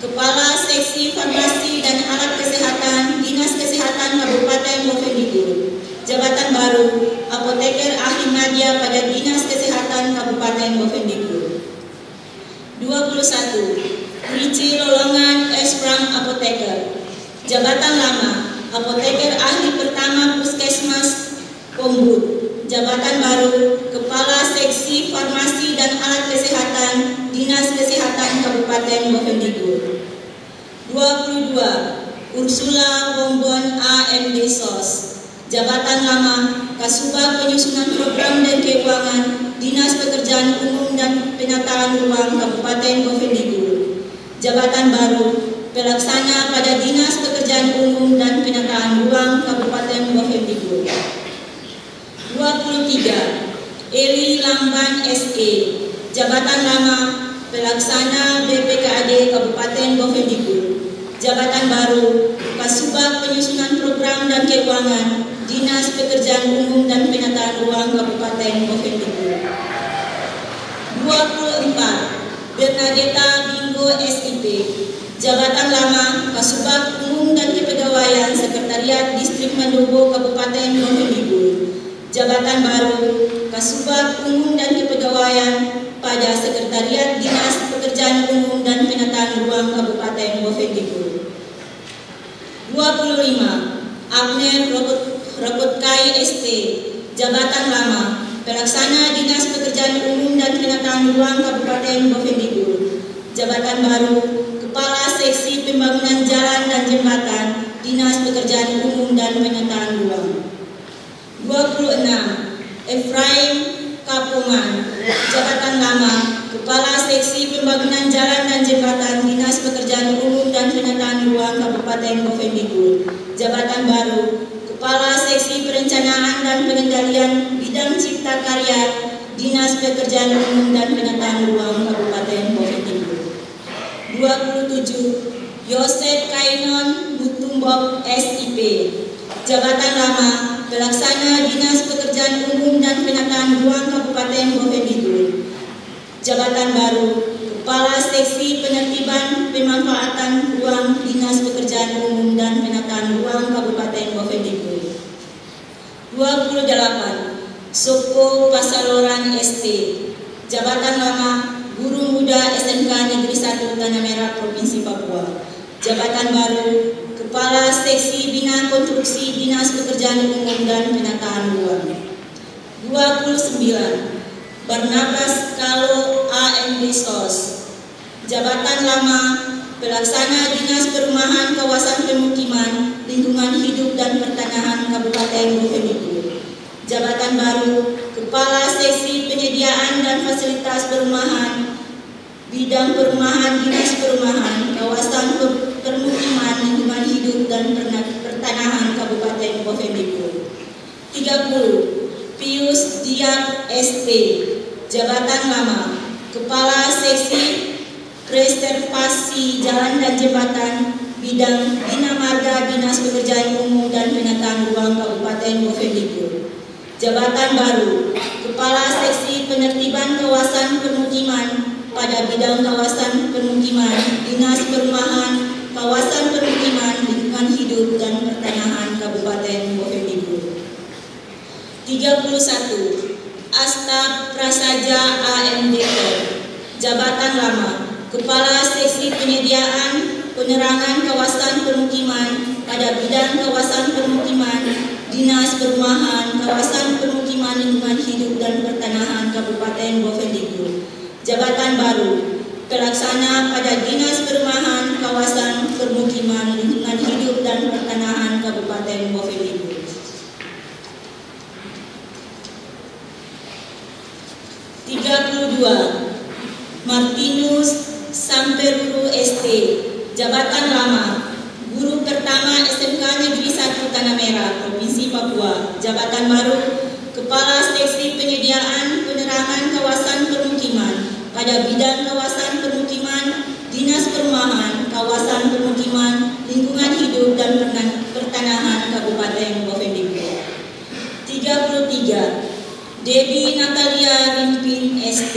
Kepala Seksi Farmasi dan Alat Kesehatan Dinas Kesehatan Kabupaten Bovendigul. Jabatan baru, Apoteker Ahli Nadia pada Dinas Kesehatan Kabupaten Bovendigul. 21. Rici Lolongan S. Pram Apoteker. Jabatan lama, Apoteker Ahli Pertama Puskesmas Pombut. Jabatan baru, Kepala Seksi Farmasi dan Alat Kesehatan Dinas Kesehatan Kabupaten Bovendigul. 22. Ursula Bombon AMD SOS. Jabatan lama, Kasubag Penyusunan Program dan Keuangan Dinas Pekerjaan Umum dan Penataan Ruang Kabupaten Bovendigul. Jabatan baru, Pelaksana pada Dinas Pekerjaan Umum dan Penataan Ruang Kabupaten Bovendigul. 23. Eli Lamban SE. Jabatan lama, Pelaksana BPKAD Kabupaten Bovendigul. Jabatan baru, Kasubag Penyusunan Program dan Keuangan Dinas Pekerjaan Umum dan Penataan Ruang Kabupaten Bovendigul. 24. Bernadetta Bingo SIP. Jabatan lama, Kasubag Umum dan Kepegawaian Sekretariat Distrik Mandobo Kabupaten Bovendigul. Jabatan baru, Kasubag Umum dan Kepegawaian pada Sekretariat Dinas Pekerjaan Umum dan Penataan Ruang Kabupaten Bovendigul. 25. Abner Rokotkai ST. Jabatan lama, Pelaksana Dinas Pekerjaan Umum dan Penataan Ruang Kabupaten Bovendigul. Jabatan baru, Kepala Seksi Pembangunan Jalan dan Jembatan Dinas Pekerjaan Umum dan Penataan Ruang. 26. Efraim Kapoman. Jabatan lama, Kepala Seksi Pembangunan Jalan dan Jembatan Dinas Pekerjaan Umum dan Penataan Ruang Kabupaten Bovendigul. Jabatan baru, Kepala Seksi Perencanaan dan Pengendalian Bidang Cipta Karya Dinas Pekerjaan Umum dan Penataan Ruang Kabupaten Bovendigul. 27. Yosef Kainon Mutumbok SIP. Jabatan lama, Pelaksana Dinas Pekerjaan Umum dan Penataan Ruang Kabupaten Bovendigul. Jabatan baru, Kepala Seksi Penertiban Pemanfaatan Ruang Dinas Pekerjaan Umum dan Penataan Ruang Kabupaten Bovendigul. 28. Soko Pasaloran ST. Jabatan lama, Guru Muda SMK Negeri 1 Tanah Merah Provinsi Papua. Jabatan baru, Kepala Seksi Bina Konstruksi Dinas Pekerjaan Umum dan Penataan Ruang. 29. Barnabas Kalo AMD SOS. Jabatan lama, Pelaksana Dinas Perumahan Kawasan Pemukiman, Lingkungan Hidup dan Pertanahan Kabupaten Bovendigul. Jabatan baru, Kepala Seksi Penyediaan dan Fasilitas Perumahan, Bidang Perumahan Dinas Perumahan, Kawasan Permukiman, Lingkungan Hidup dan Pertanahan Kabupaten Bovendigul. 30. Pius Diak ST. Jabatan lama, Kepala Seksi Preservasi Jalan dan Jembatan, Bidang Bina Marga Dinas Pekerjaan Umum dan Penataan Ruang Kabupaten Bovendigul. Jabatan baru, Kepala Seksi Penertiban Kawasan Permukiman pada Bidang Kawasan Permukiman, Dinas Perumahan, Kawasan Permukiman, Lingkungan Hidup dan Pertanahan Kabupaten Bovendigul. 31. Asta Prasaja AMD. Jabatan lama, Kepala Seksi Penyediaan Penerangan Kawasan Permukiman pada bidang kawasan permukiman, Dinas Perumahan, Kawasan Permukiman Lingkungan Hidup dan Pertanahan Kabupaten Bovendigul. Jabatan baru, Pelaksana pada Dinas Perumahan, Kawasan Permukiman Lingkungan Hidup dan Pertanahan Kabupaten Bovendigul. 32. Martinus Samperuru ST, Jabatan Lama, Guru Pertama SMK Negeri 1 Tanah Merah, Provinsi Papua. Jabatan baru, Kepala Seksi Penyediaan Penerangan Kawasan Permukiman pada bidang kawasan permukiman, Dinas Perumahan, Kawasan Permukiman, Lingkungan Hidup dan Pertanahan Kabupaten Bovendigul. 33. Debbie Natalia Rimpin ST,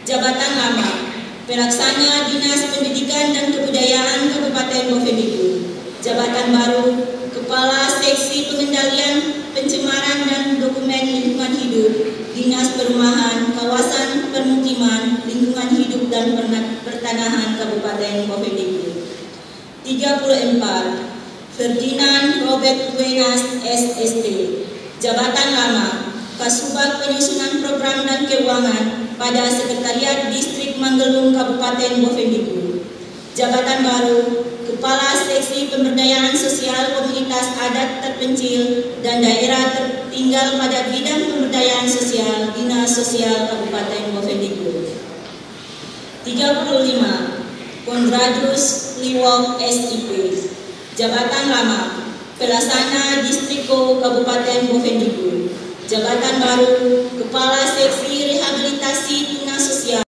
Jabatan Lama, Pelaksana Dinas Pendidikan dan Kebudayaan Kabupaten Bovendigul. Jabatan baru, Kepala Seksi Pengendalian Pencemaran dan Dokumen Lingkungan Hidup, Dinas Perumahan, Kawasan Permukiman, Lingkungan Hidup dan Pertanahan Kabupaten Bovendigul. 34. Ferdinand Robert Buenas SST, Jabatan Lama, Kasubag Penyusunan Program dan Keuangan pada Sekretariat Distrik Manggelung Kabupaten Bovendigul. Jabatan baru, Kepala Seksi Pemberdayaan Sosial Komunitas Adat Terpencil dan Daerah Tertinggal pada bidang pemberdayaan sosial, Dinas Sosial Kabupaten Bovendigul. 35. Kondradus Liwok SIP, Jabatan Lama, Pelaksana Distriko Kabupaten Bovendigul. Jabatan baru, Kepala Seksi Rehabilitasi Tuna Sosial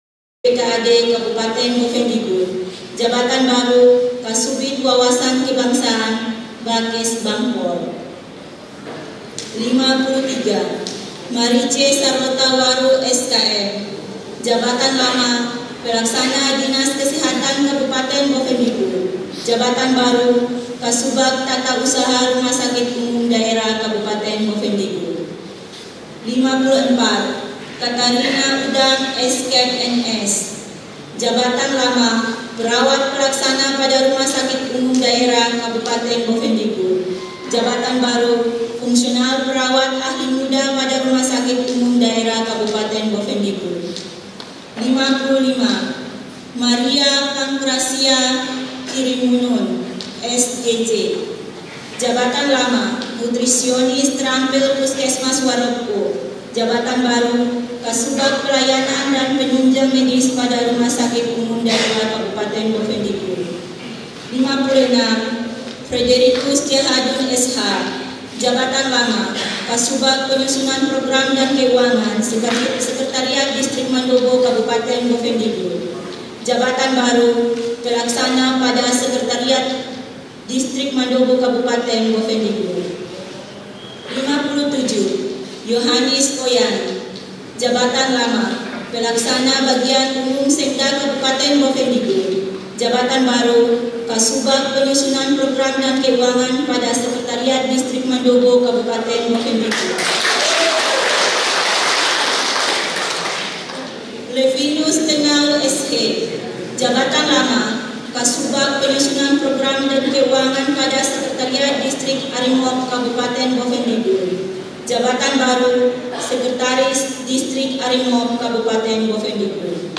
PKAD Kabupaten Bovendigul. Jabatan baru, Kasubit Wawasan Kebangsaan Bakes Bangpol. 53. Marice Sarlotawaru SKM, Jabatan Lama, Pelaksana Dinas Kesehatan Kabupaten Bovendigul. Jabatan baru, Kasubag Tata Usaha Rumah Sakit Umum Daerah Kabupaten Bovendigul. 54. Katarina Udang SKM NS, Jabatan Lama, Perawat Pelaksana pada Rumah Sakit Umum Daerah Kabupaten Bovendigul. Jabatan baru, Fungsional Perawat Ahli Muda pada Rumah Sakit Umum Daerah Kabupaten Bovendigul. 55. Maria Pangkrasia Kirimunun SGC, Jabatan Lama, Nutrisionis Terampil Puskesmas Waropo. Jabatan baru, Kasubag Pelayanan dan Penunjang Medis pada Rumah Sakit Umum Daerah Kabupaten Bovendigul. 56. Frederikus Jahadun SH, Jabatan Lama, Kasubag Penyusunan Program dan Keuangan Sekretariat Distrik Mandobo Kabupaten Bovendigul. Jabatan baru, Pelaksana pada Sekretariat Distrik Mandobo Kabupaten Bovendigul. 57. Yohanis Koyan, Jabatan Lama, Pelaksana Bagian Umum Sekda Kabupaten Bovendigul. Jabatan baru, Kasubag Penyusunan Program dan Keuangan pada Sekretariat Distrik Mandobo Kabupaten Bovendigul. Levinus Tenau SH, Jabatan Lama, Kasubag Penyusunan Program dan Keuangan pada Sekretariat Distrik Arimot Kabupaten Bovendigul. Jabatan baru, Sekretaris Distrik Arimot Kabupaten Bovendigul.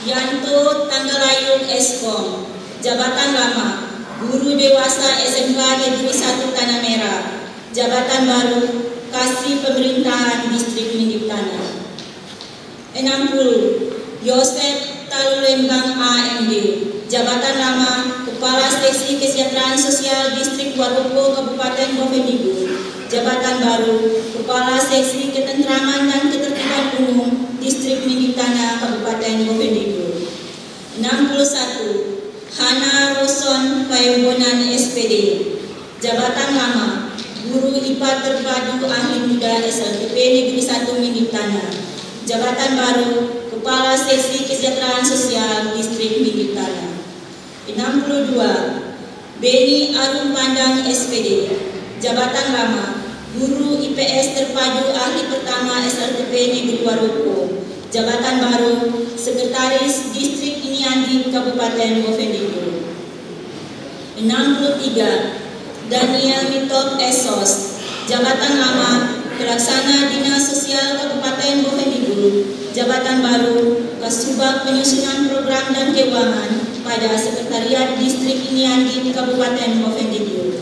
Yanto Tanggalayung Eskom, Jabatan Lama, Guru Dewasa SMK Negeri 1 Tanah Merah. Jabatan baru, Kasih Pemerintahan Distrik Minggip Tanah. 60. Yosef Talulembang AMD, Jabatan Lama, Kepala Seksi Kesejahteraan Sosial Distrik Waropo Kabupaten Bovendigul. Jabatan baru, Kepala Seksi Ketentraman dan Ketertiban Umum Distrik Minggip Tanah Kabupaten Bovendigul. 61. Hana Roson Payembonan SPD, Jabatan Lama, Guru IPA Terpadu Ahli Muda SLTP Negeri 1 Minggip Tanah. Jabatan baru, Kepala Seksi Kesejahteraan Sosial Distrik Minggip Tanah. 62. Beni Arum Pandang SPD, Jabatan Lama, Guru IPS Terpadu Ahli Pertama SLTP Negeri Waropo. Jabatan baru Sekretaris Distrik Iniandi Kabupaten Bovendigul. 63. Daniel Mitop Esos, jabatan lama Pelaksana Dinas Sosial Kabupaten Bovendigul. Jabatan baru Kasubag Penyusunan Program dan Keuangan pada Sekretariat Distrik Iniandi Kabupaten Bovendigul.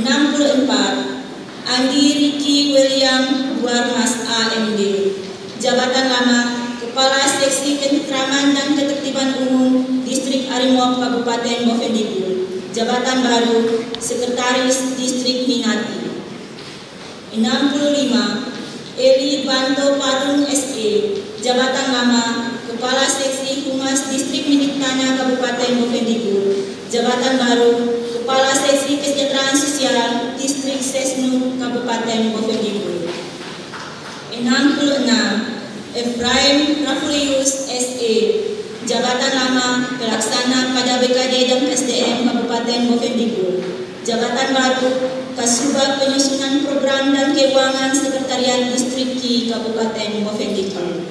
64. Andi Riki William Buarmas AMD, jabatan lama Kepala Seksi Ketentraman dan Ketertiban Umum Distrik Arimop Kabupaten Bovendigul. Jabatan baru Sekretaris Distrik Minati. 65. Eli Banto Parung SE, jabatan lama Kepala Seksi Humas Distrik Minik-Tanah Kabupaten Bovendigul. Jabatan baru Kepala Seksi Kesejahteraan Sosial Distrik Sesnu Kabupaten Bovendigul. 66. Efraim Rafulius SE, jabatan lama Pelaksana pada BKD dan SDM Kabupaten Bovendigul. Jabatan baru Kasubag Penyusunan Program dan Keuangan Sekretariat Distrik Ki Kabupaten Bovendigul.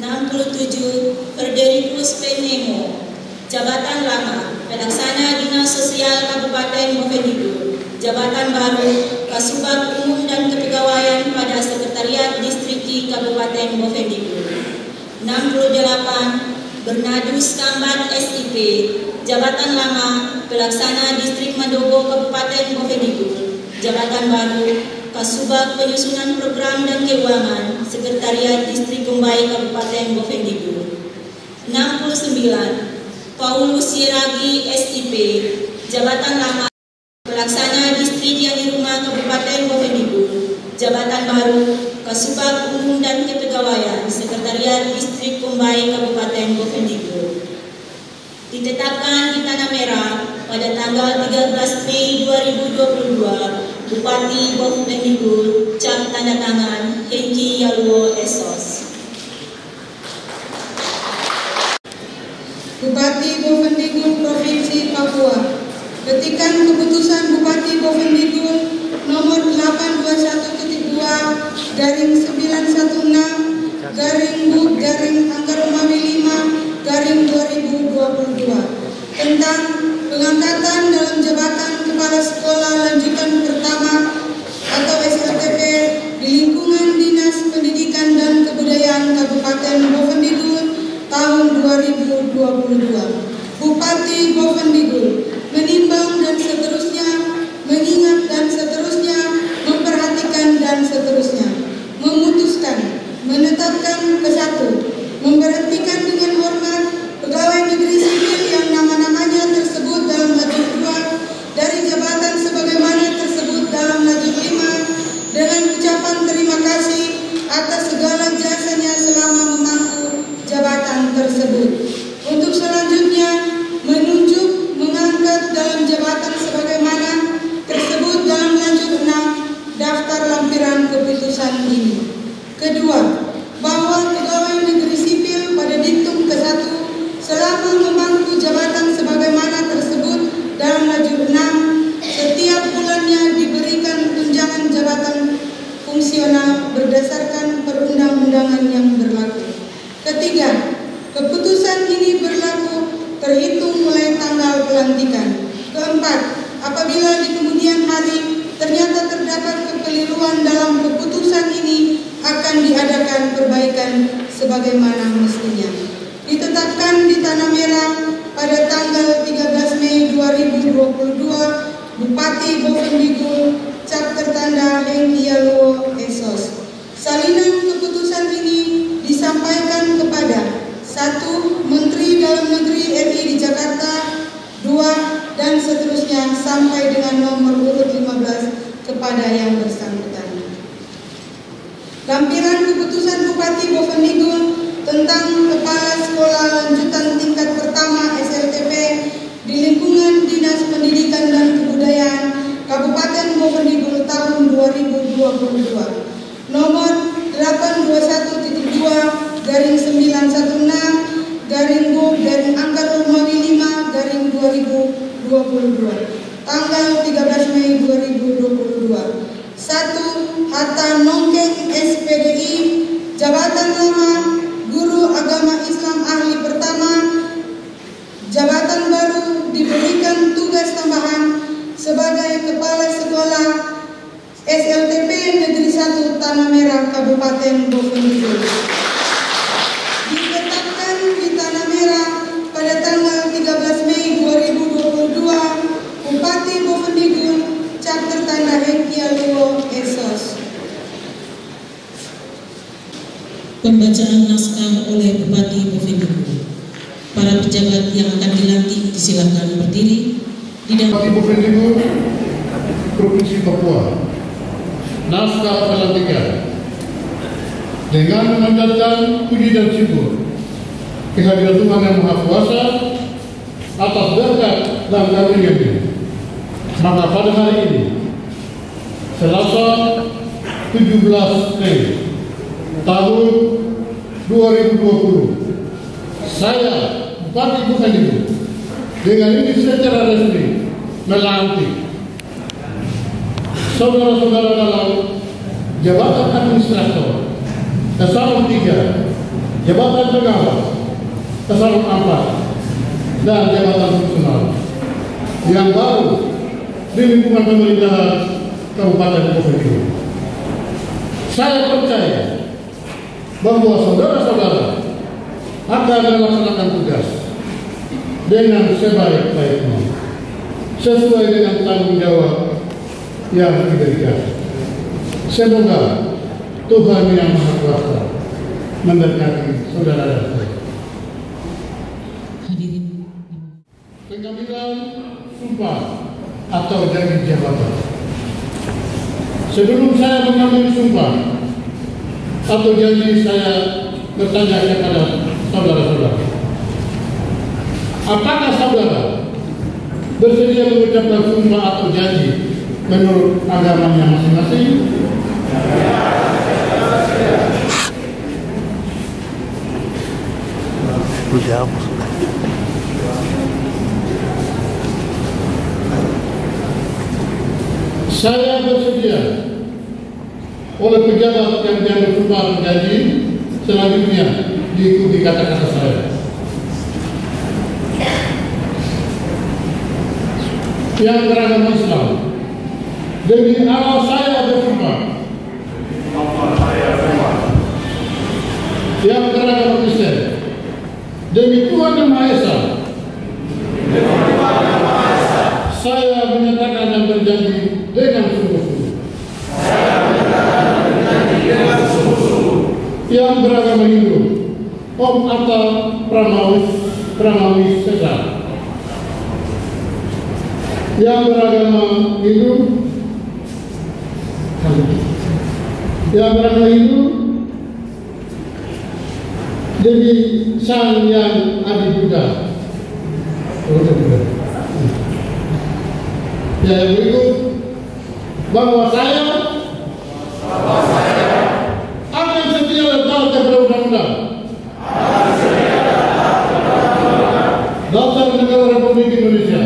67. Frederikus Penemo, jabatan lama Pelaksana Dinas Sosial Kabupaten Bovendigul. Jabatan baru Kasubag Umum dan Kepegawaian pada Sekretariat Distrik Ki Kabupaten Bovendigul. 68. Bernadus Kambat SIP, jabatan lama Pelaksana Distrik Mandogo Kabupaten Bovendigul. Jabatan baru Kasubag Penyusunan Program dan Keuangan Sekretariat Distrik Kumbai Kabupaten Bovendigul. 69. Paulus Siragi SIP, jabatan lama Pelaksana Distrik Yang Rumah Kabupaten Bovendigul. Jabatan baru Kasubag Umum dan Kepegawaian Sekretariat Distrik Kumbai Kabupaten Bovendigul. Ditetapkan di Tanah Merah pada tanggal 13 Mei 2022, Bupati Bovendigul, cap tanda tangan Hengki Yaluo Esos. Bupati Bovendigul Provinsi Papua. Petikan keputusan Bupati Bovendigul nomor 821/916/Bu/Angka-5/2022 tentang pengangkatan dalam jabatan Kepala Sekolah Lanjutan Pertama atau SLTP di lingkungan Dinas Pendidikan dan Kebudayaan Kabupaten Bovendigul tahun 2022. Bupati Bovendigul menimbang dan seterusnya, mengingat dan seterusnya, memperhatikan dan seterusnya, memutuskan, menetapkan ke satu, memberhentikan dengan hormat pegawai negeri sipil yang nama-namanya tersebut dalam lajur 2 dari jabatan sebagaimana tersebut dalam lajur 5 dengan ucapan terima kasih atas segala jasanya selama memangku jabatan tersebut. Untuk selanjutnya menunjuk, mengangkat dalam jabatan sebagaimana tersebut dalam lanjut 6 daftar lampiran keputusan ini. Kedua, bahwa pegawai negeri sipil pada diktum ke-1 selama memangku jabatan sebagaimana tersebut dalam lajur 6 setiap bulannya diberikan tunjangan jabatan fungsional berdasarkan perundang-undangan yang berlaku. Ketiga, keputusan ini berlaku terhitung mulai tanggal pelantikan. Keempat, apabila di kemudian hari ternyata terdapat kekeliruan dalam keputusan ini, akan diadakan perbaikan sebagaimana mestinya. Ditetapkan di Tanah Merah pada tanggal 13 Mei 2022, Bupati Bovendigul, cap tertanda Hengki Yaluo Esos. Salinan keputusan ini disampaikan kepada 1. Menteri Dalam Negeri RI di Jakarta, 2 dan seterusnya sampai dengan nomor urut 15 kepada yang bersangkutan. Lampiran keputusan Bupati Bovendigul tentang Kepala Sekolah Lanjutan Tingkat Pertama SLTP di lingkungan Dinas Pendidikan dan Kebudayaan Kabupaten Bovendigul tahun 2022. Nomor 821/916/Bu/Angka-5/2022 tanggal 13 Mei 2022. 1. 1. Hatta Nongkeng SPDI, jabatan lama Guru Agama Islam Ahli Pertama. Jabatan baru diberikan tugas tambahan sebagai Kepala Sekolah SLTP Negeri 1 Tanah Merah Kabupaten Bovendigul. Ditetapkan di Tanah Merah pada tanggal 13 Mei 2022, Bupati Bovendigul, Chapter Tanda Hengkialuo Esos. Pembacaan naskah oleh Bupati Bovendigul. Para pejabat yang akan dilantik disilakan berdiri. Bupati Bovendigul, Provinsi Papua. Naskah pelantikan. Dengan memanjatkan puji dan syukur kehadiran Tuhan Yang Maha Kuasa atas berkat dan karunia-Nya, maka pada hari ini, Selasa 17 Mei tahun 2020, saya Bupati Bovendigul dengan ini secara resmi melantik saudara-saudara dalam jabatan administrator eselon 3, jabatan pengawas eselon 4, dan jabatan fungsional yang baru di lingkungan pemerintahan Kabupaten Bovendigul. Saya percaya bahwa saudara-saudara akan melaksanakan tugas dengan sebaik-baiknya sesuai dengan tanggung jawab yang diberikan. Semoga Tuhan Yang Maha Kuasa memberkati saudara dan saya. Hadirin, Pengambilan sumpah atau janji jabatan. Sebelum saya mengambil sumpah atau janji, saya bertanya kepada saudara-saudara, apakah saudara bersedia mengucapkan sumpah atau janji menurut agamanya masing-masing? Saya bersedia oleh pejabat yang diambil sumpah atau janji selanjutnya diikuti kata-kata saya. Yang beragama Islam, demi Allah saya bersumpah. Yang beragama Kristen, demi Tuhan Yang Maha Esa, saya menyatakan dan berjanji dengan sungguh-sungguh. Yang beragama Hindu, Om Atta Pramawi Sesa. Yang beragama Hindu, demi Sang Yang Adi Buddha. Yang berikut, bahwa saya akan setia dan taat kepada undang-undang Dasar Negara Republik Indonesia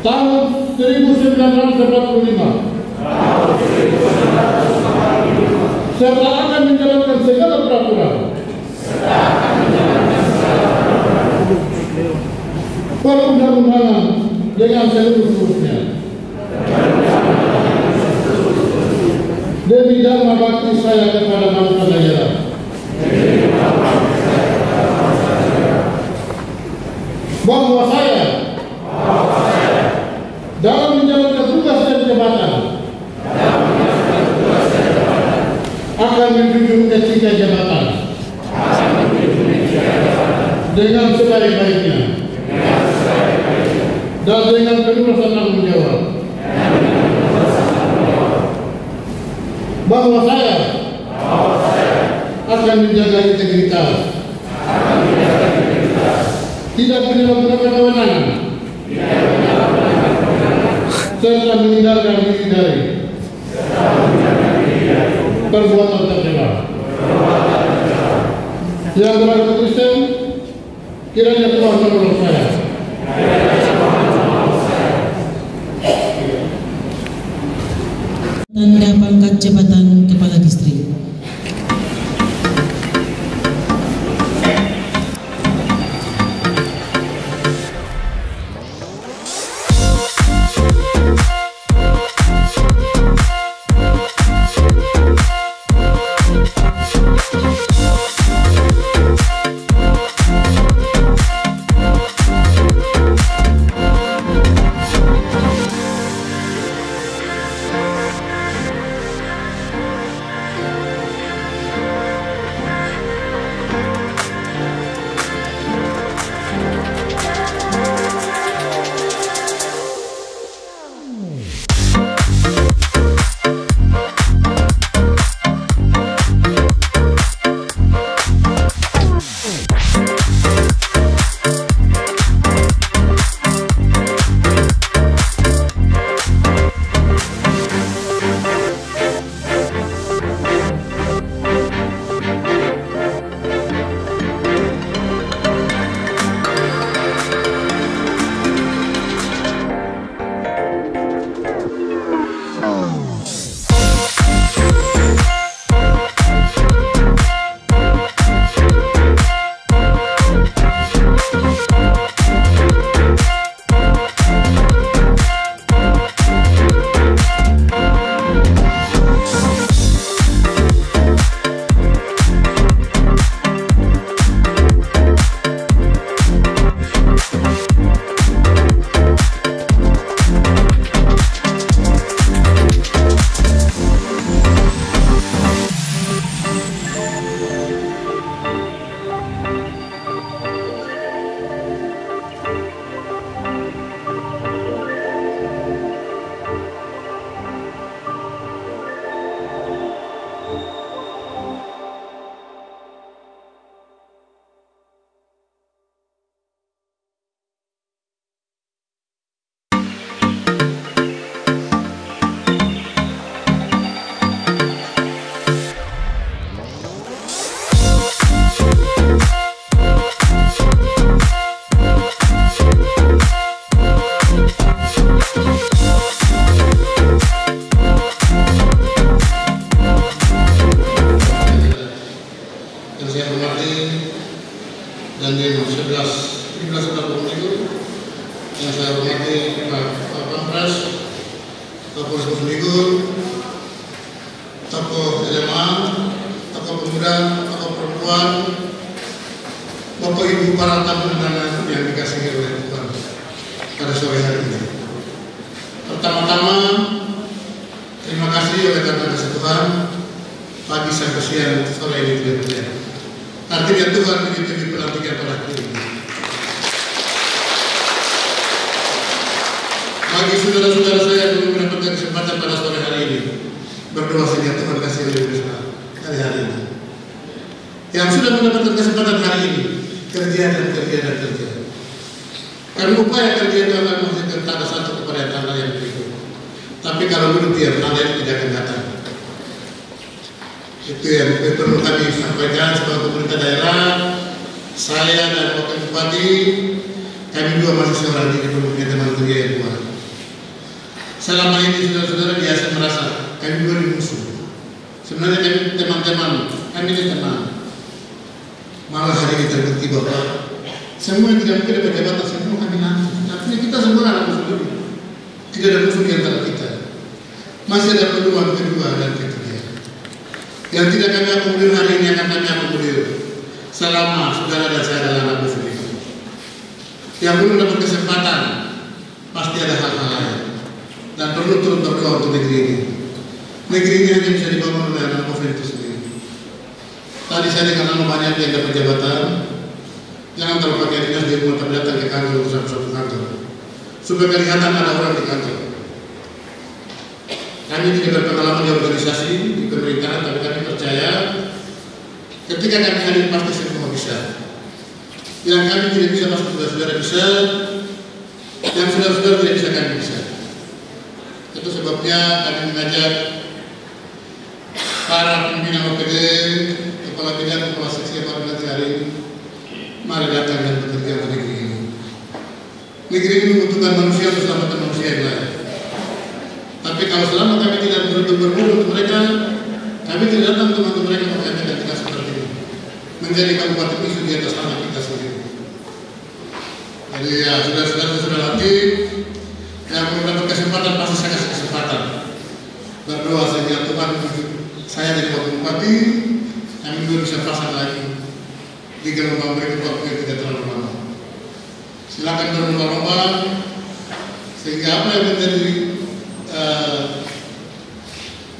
tahun 1945, serta akan menjalankan segala peraturan perundang-undangan dengan seluruh-seluruhnya. Demi dharma bakti saya kepada bangsa negara. Bahwa saya dalam menjalankan tugas dan jabatan akan menjunjung etika jabatan dengan sebaik-baiknya dan dengan penuh rasa tanggung jawab. Bahwa saya akan menjaga integritas, tidak menyalahgunakan kewenangan, serta menghindarkan diri dari perbuatan tercela. Yang beragama Kristen, kiranya Tuhan menolong saya Tanda pangkat jabatan Kepala Distrik. dan di 11 itu yang saya hormati Pak Pampres, Kapolres Bovendigul, tokoh SMA, tokoh pemuda, tokoh perempuan, Bapak Ibu para tamu undangan yang dikasihi oleh Tuhan pada sore hari ini. Pertama-tama, terima kasih oleh karena kasih Tuhan pagi sampai siang sore ini tidak terjadi. Artinya Tuhan begitu diperhatikan pada hari ini. Bagi saudara-saudara saya yang belum mendapatkan kesempatan pada sore hari ini, berdoa sehingga Tuhan kasih lebih besar hari ini. Yang sudah mendapatkan kesempatan hari ini, kerja. Karena upaya kerja itu akan menghasilkan tanda satu kepada tanda yang berikut. Tapi kalau dulu tiap tanda itu tidak akan datang. Itu yang perlu kami sampaikan sebagai pemerintah daerah. Saya dan Wakil Bupati, kami dua masih seorang di punya teman kerja yang kuat. Selama ini saudara-saudara biasa merasa kami dua dimusuh. Sebenarnya kami teman-teman, kami ini teman. Malah hari ini terbukti bahwa semua yang tidak mungkin dapat jabatan semua kami nanti. Artinya kita semua anak musuh dulu. Tidak ada musuh di antara kita. Masih ada peluang kedua dan ketiga. Yang tidak kami akomodir hari ini akan kami akomodir selama saudara dan saya adalah anak musuh itu. Yang belum dapat kesempatan pasti ada hal-hal lain dan perlu terus berdoa untuk negeri ini. Negeri ini hanya bisa dibangun oleh anak musuh itu sendiri. Tadi saya dengan nama banyak yang dapat jabatan. Jangan terlalu pakai dinas di rumah, tapi datang ke kantor untuk satu kantor supaya kelihatan ada orang di kantor. Kami tidak berpengalaman di organisasi, di pemerintahan, tapi kami percaya ketika kami hadir pasti semua bisa. Yang kami tidak bisa pasti saudara-saudara bisa, yang saudara-saudara tidak bisa kami bisa. Itu sebabnya kami mengajak para pimpinan OPD, kepala bidang, kepala seksi yang baru nanti hari ini, mari datang dan bekerja untuk negeri ini. Negeri ini membutuhkan manusia untuk selamatkan manusia yang lain. Tapi kalau selama kami tidak betul untuk berguru untuk mereka. Kami tidak datang untuk membantu mereka mengajarkan kita seperti ini. Menjadi kabupaten itu di atas tanah kita sendiri. Jadi ya sudah latih. Yang mendapat kesempatan pasti saya kasih kesempatan. Berdoa sehingga Tuhan saya jadi wakil bupati. Kami belum bisa pasang lagi di gelombang berikut waktu yang tidak terlalu lama. Silakan berlomba-lomba sehingga apa yang menjadi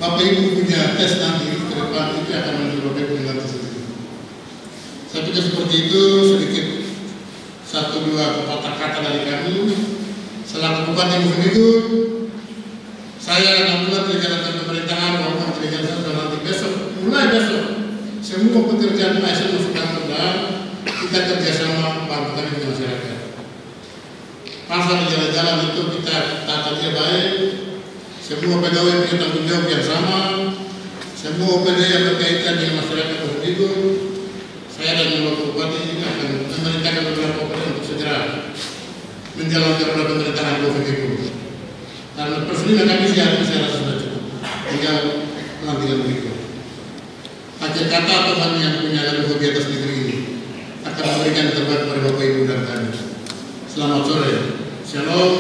Bapak Ibu punya tes nanti ke depan itu akan menjadi Bapak Ibu nanti sendiri. Saya pikir seperti itu, sedikit 1-2 kata-kata dari kami. Selaku Bupati Bovendigul, saya alhamdulillah menjalankan pemerintahan walaupun kerjaan sudah nanti mulai besok semua pekerjaan ASN sudah sedang kita kerjasama bantu dengan masyarakat. Pasar di jalan-jalan itu kita tata dia baik. Semua pegawai punya tanggung jawab yang sama. Semua OPD yang berkaitan dengan masyarakat Bovendigul, saya dan Wakil Bupati juga akan memerintahkan beberapa OPD untuk segera menjalankan roda pemerintahan Bovendigul. Karena personil kami saya rasa sudah cukup. Tinggal pelantikan berikut. Akhir kata Tuhan yang punya leluhur di atas negeri ini akan memberikan terbaik kepada Bapak Ibu dan kami. Selamat sore. Shalom.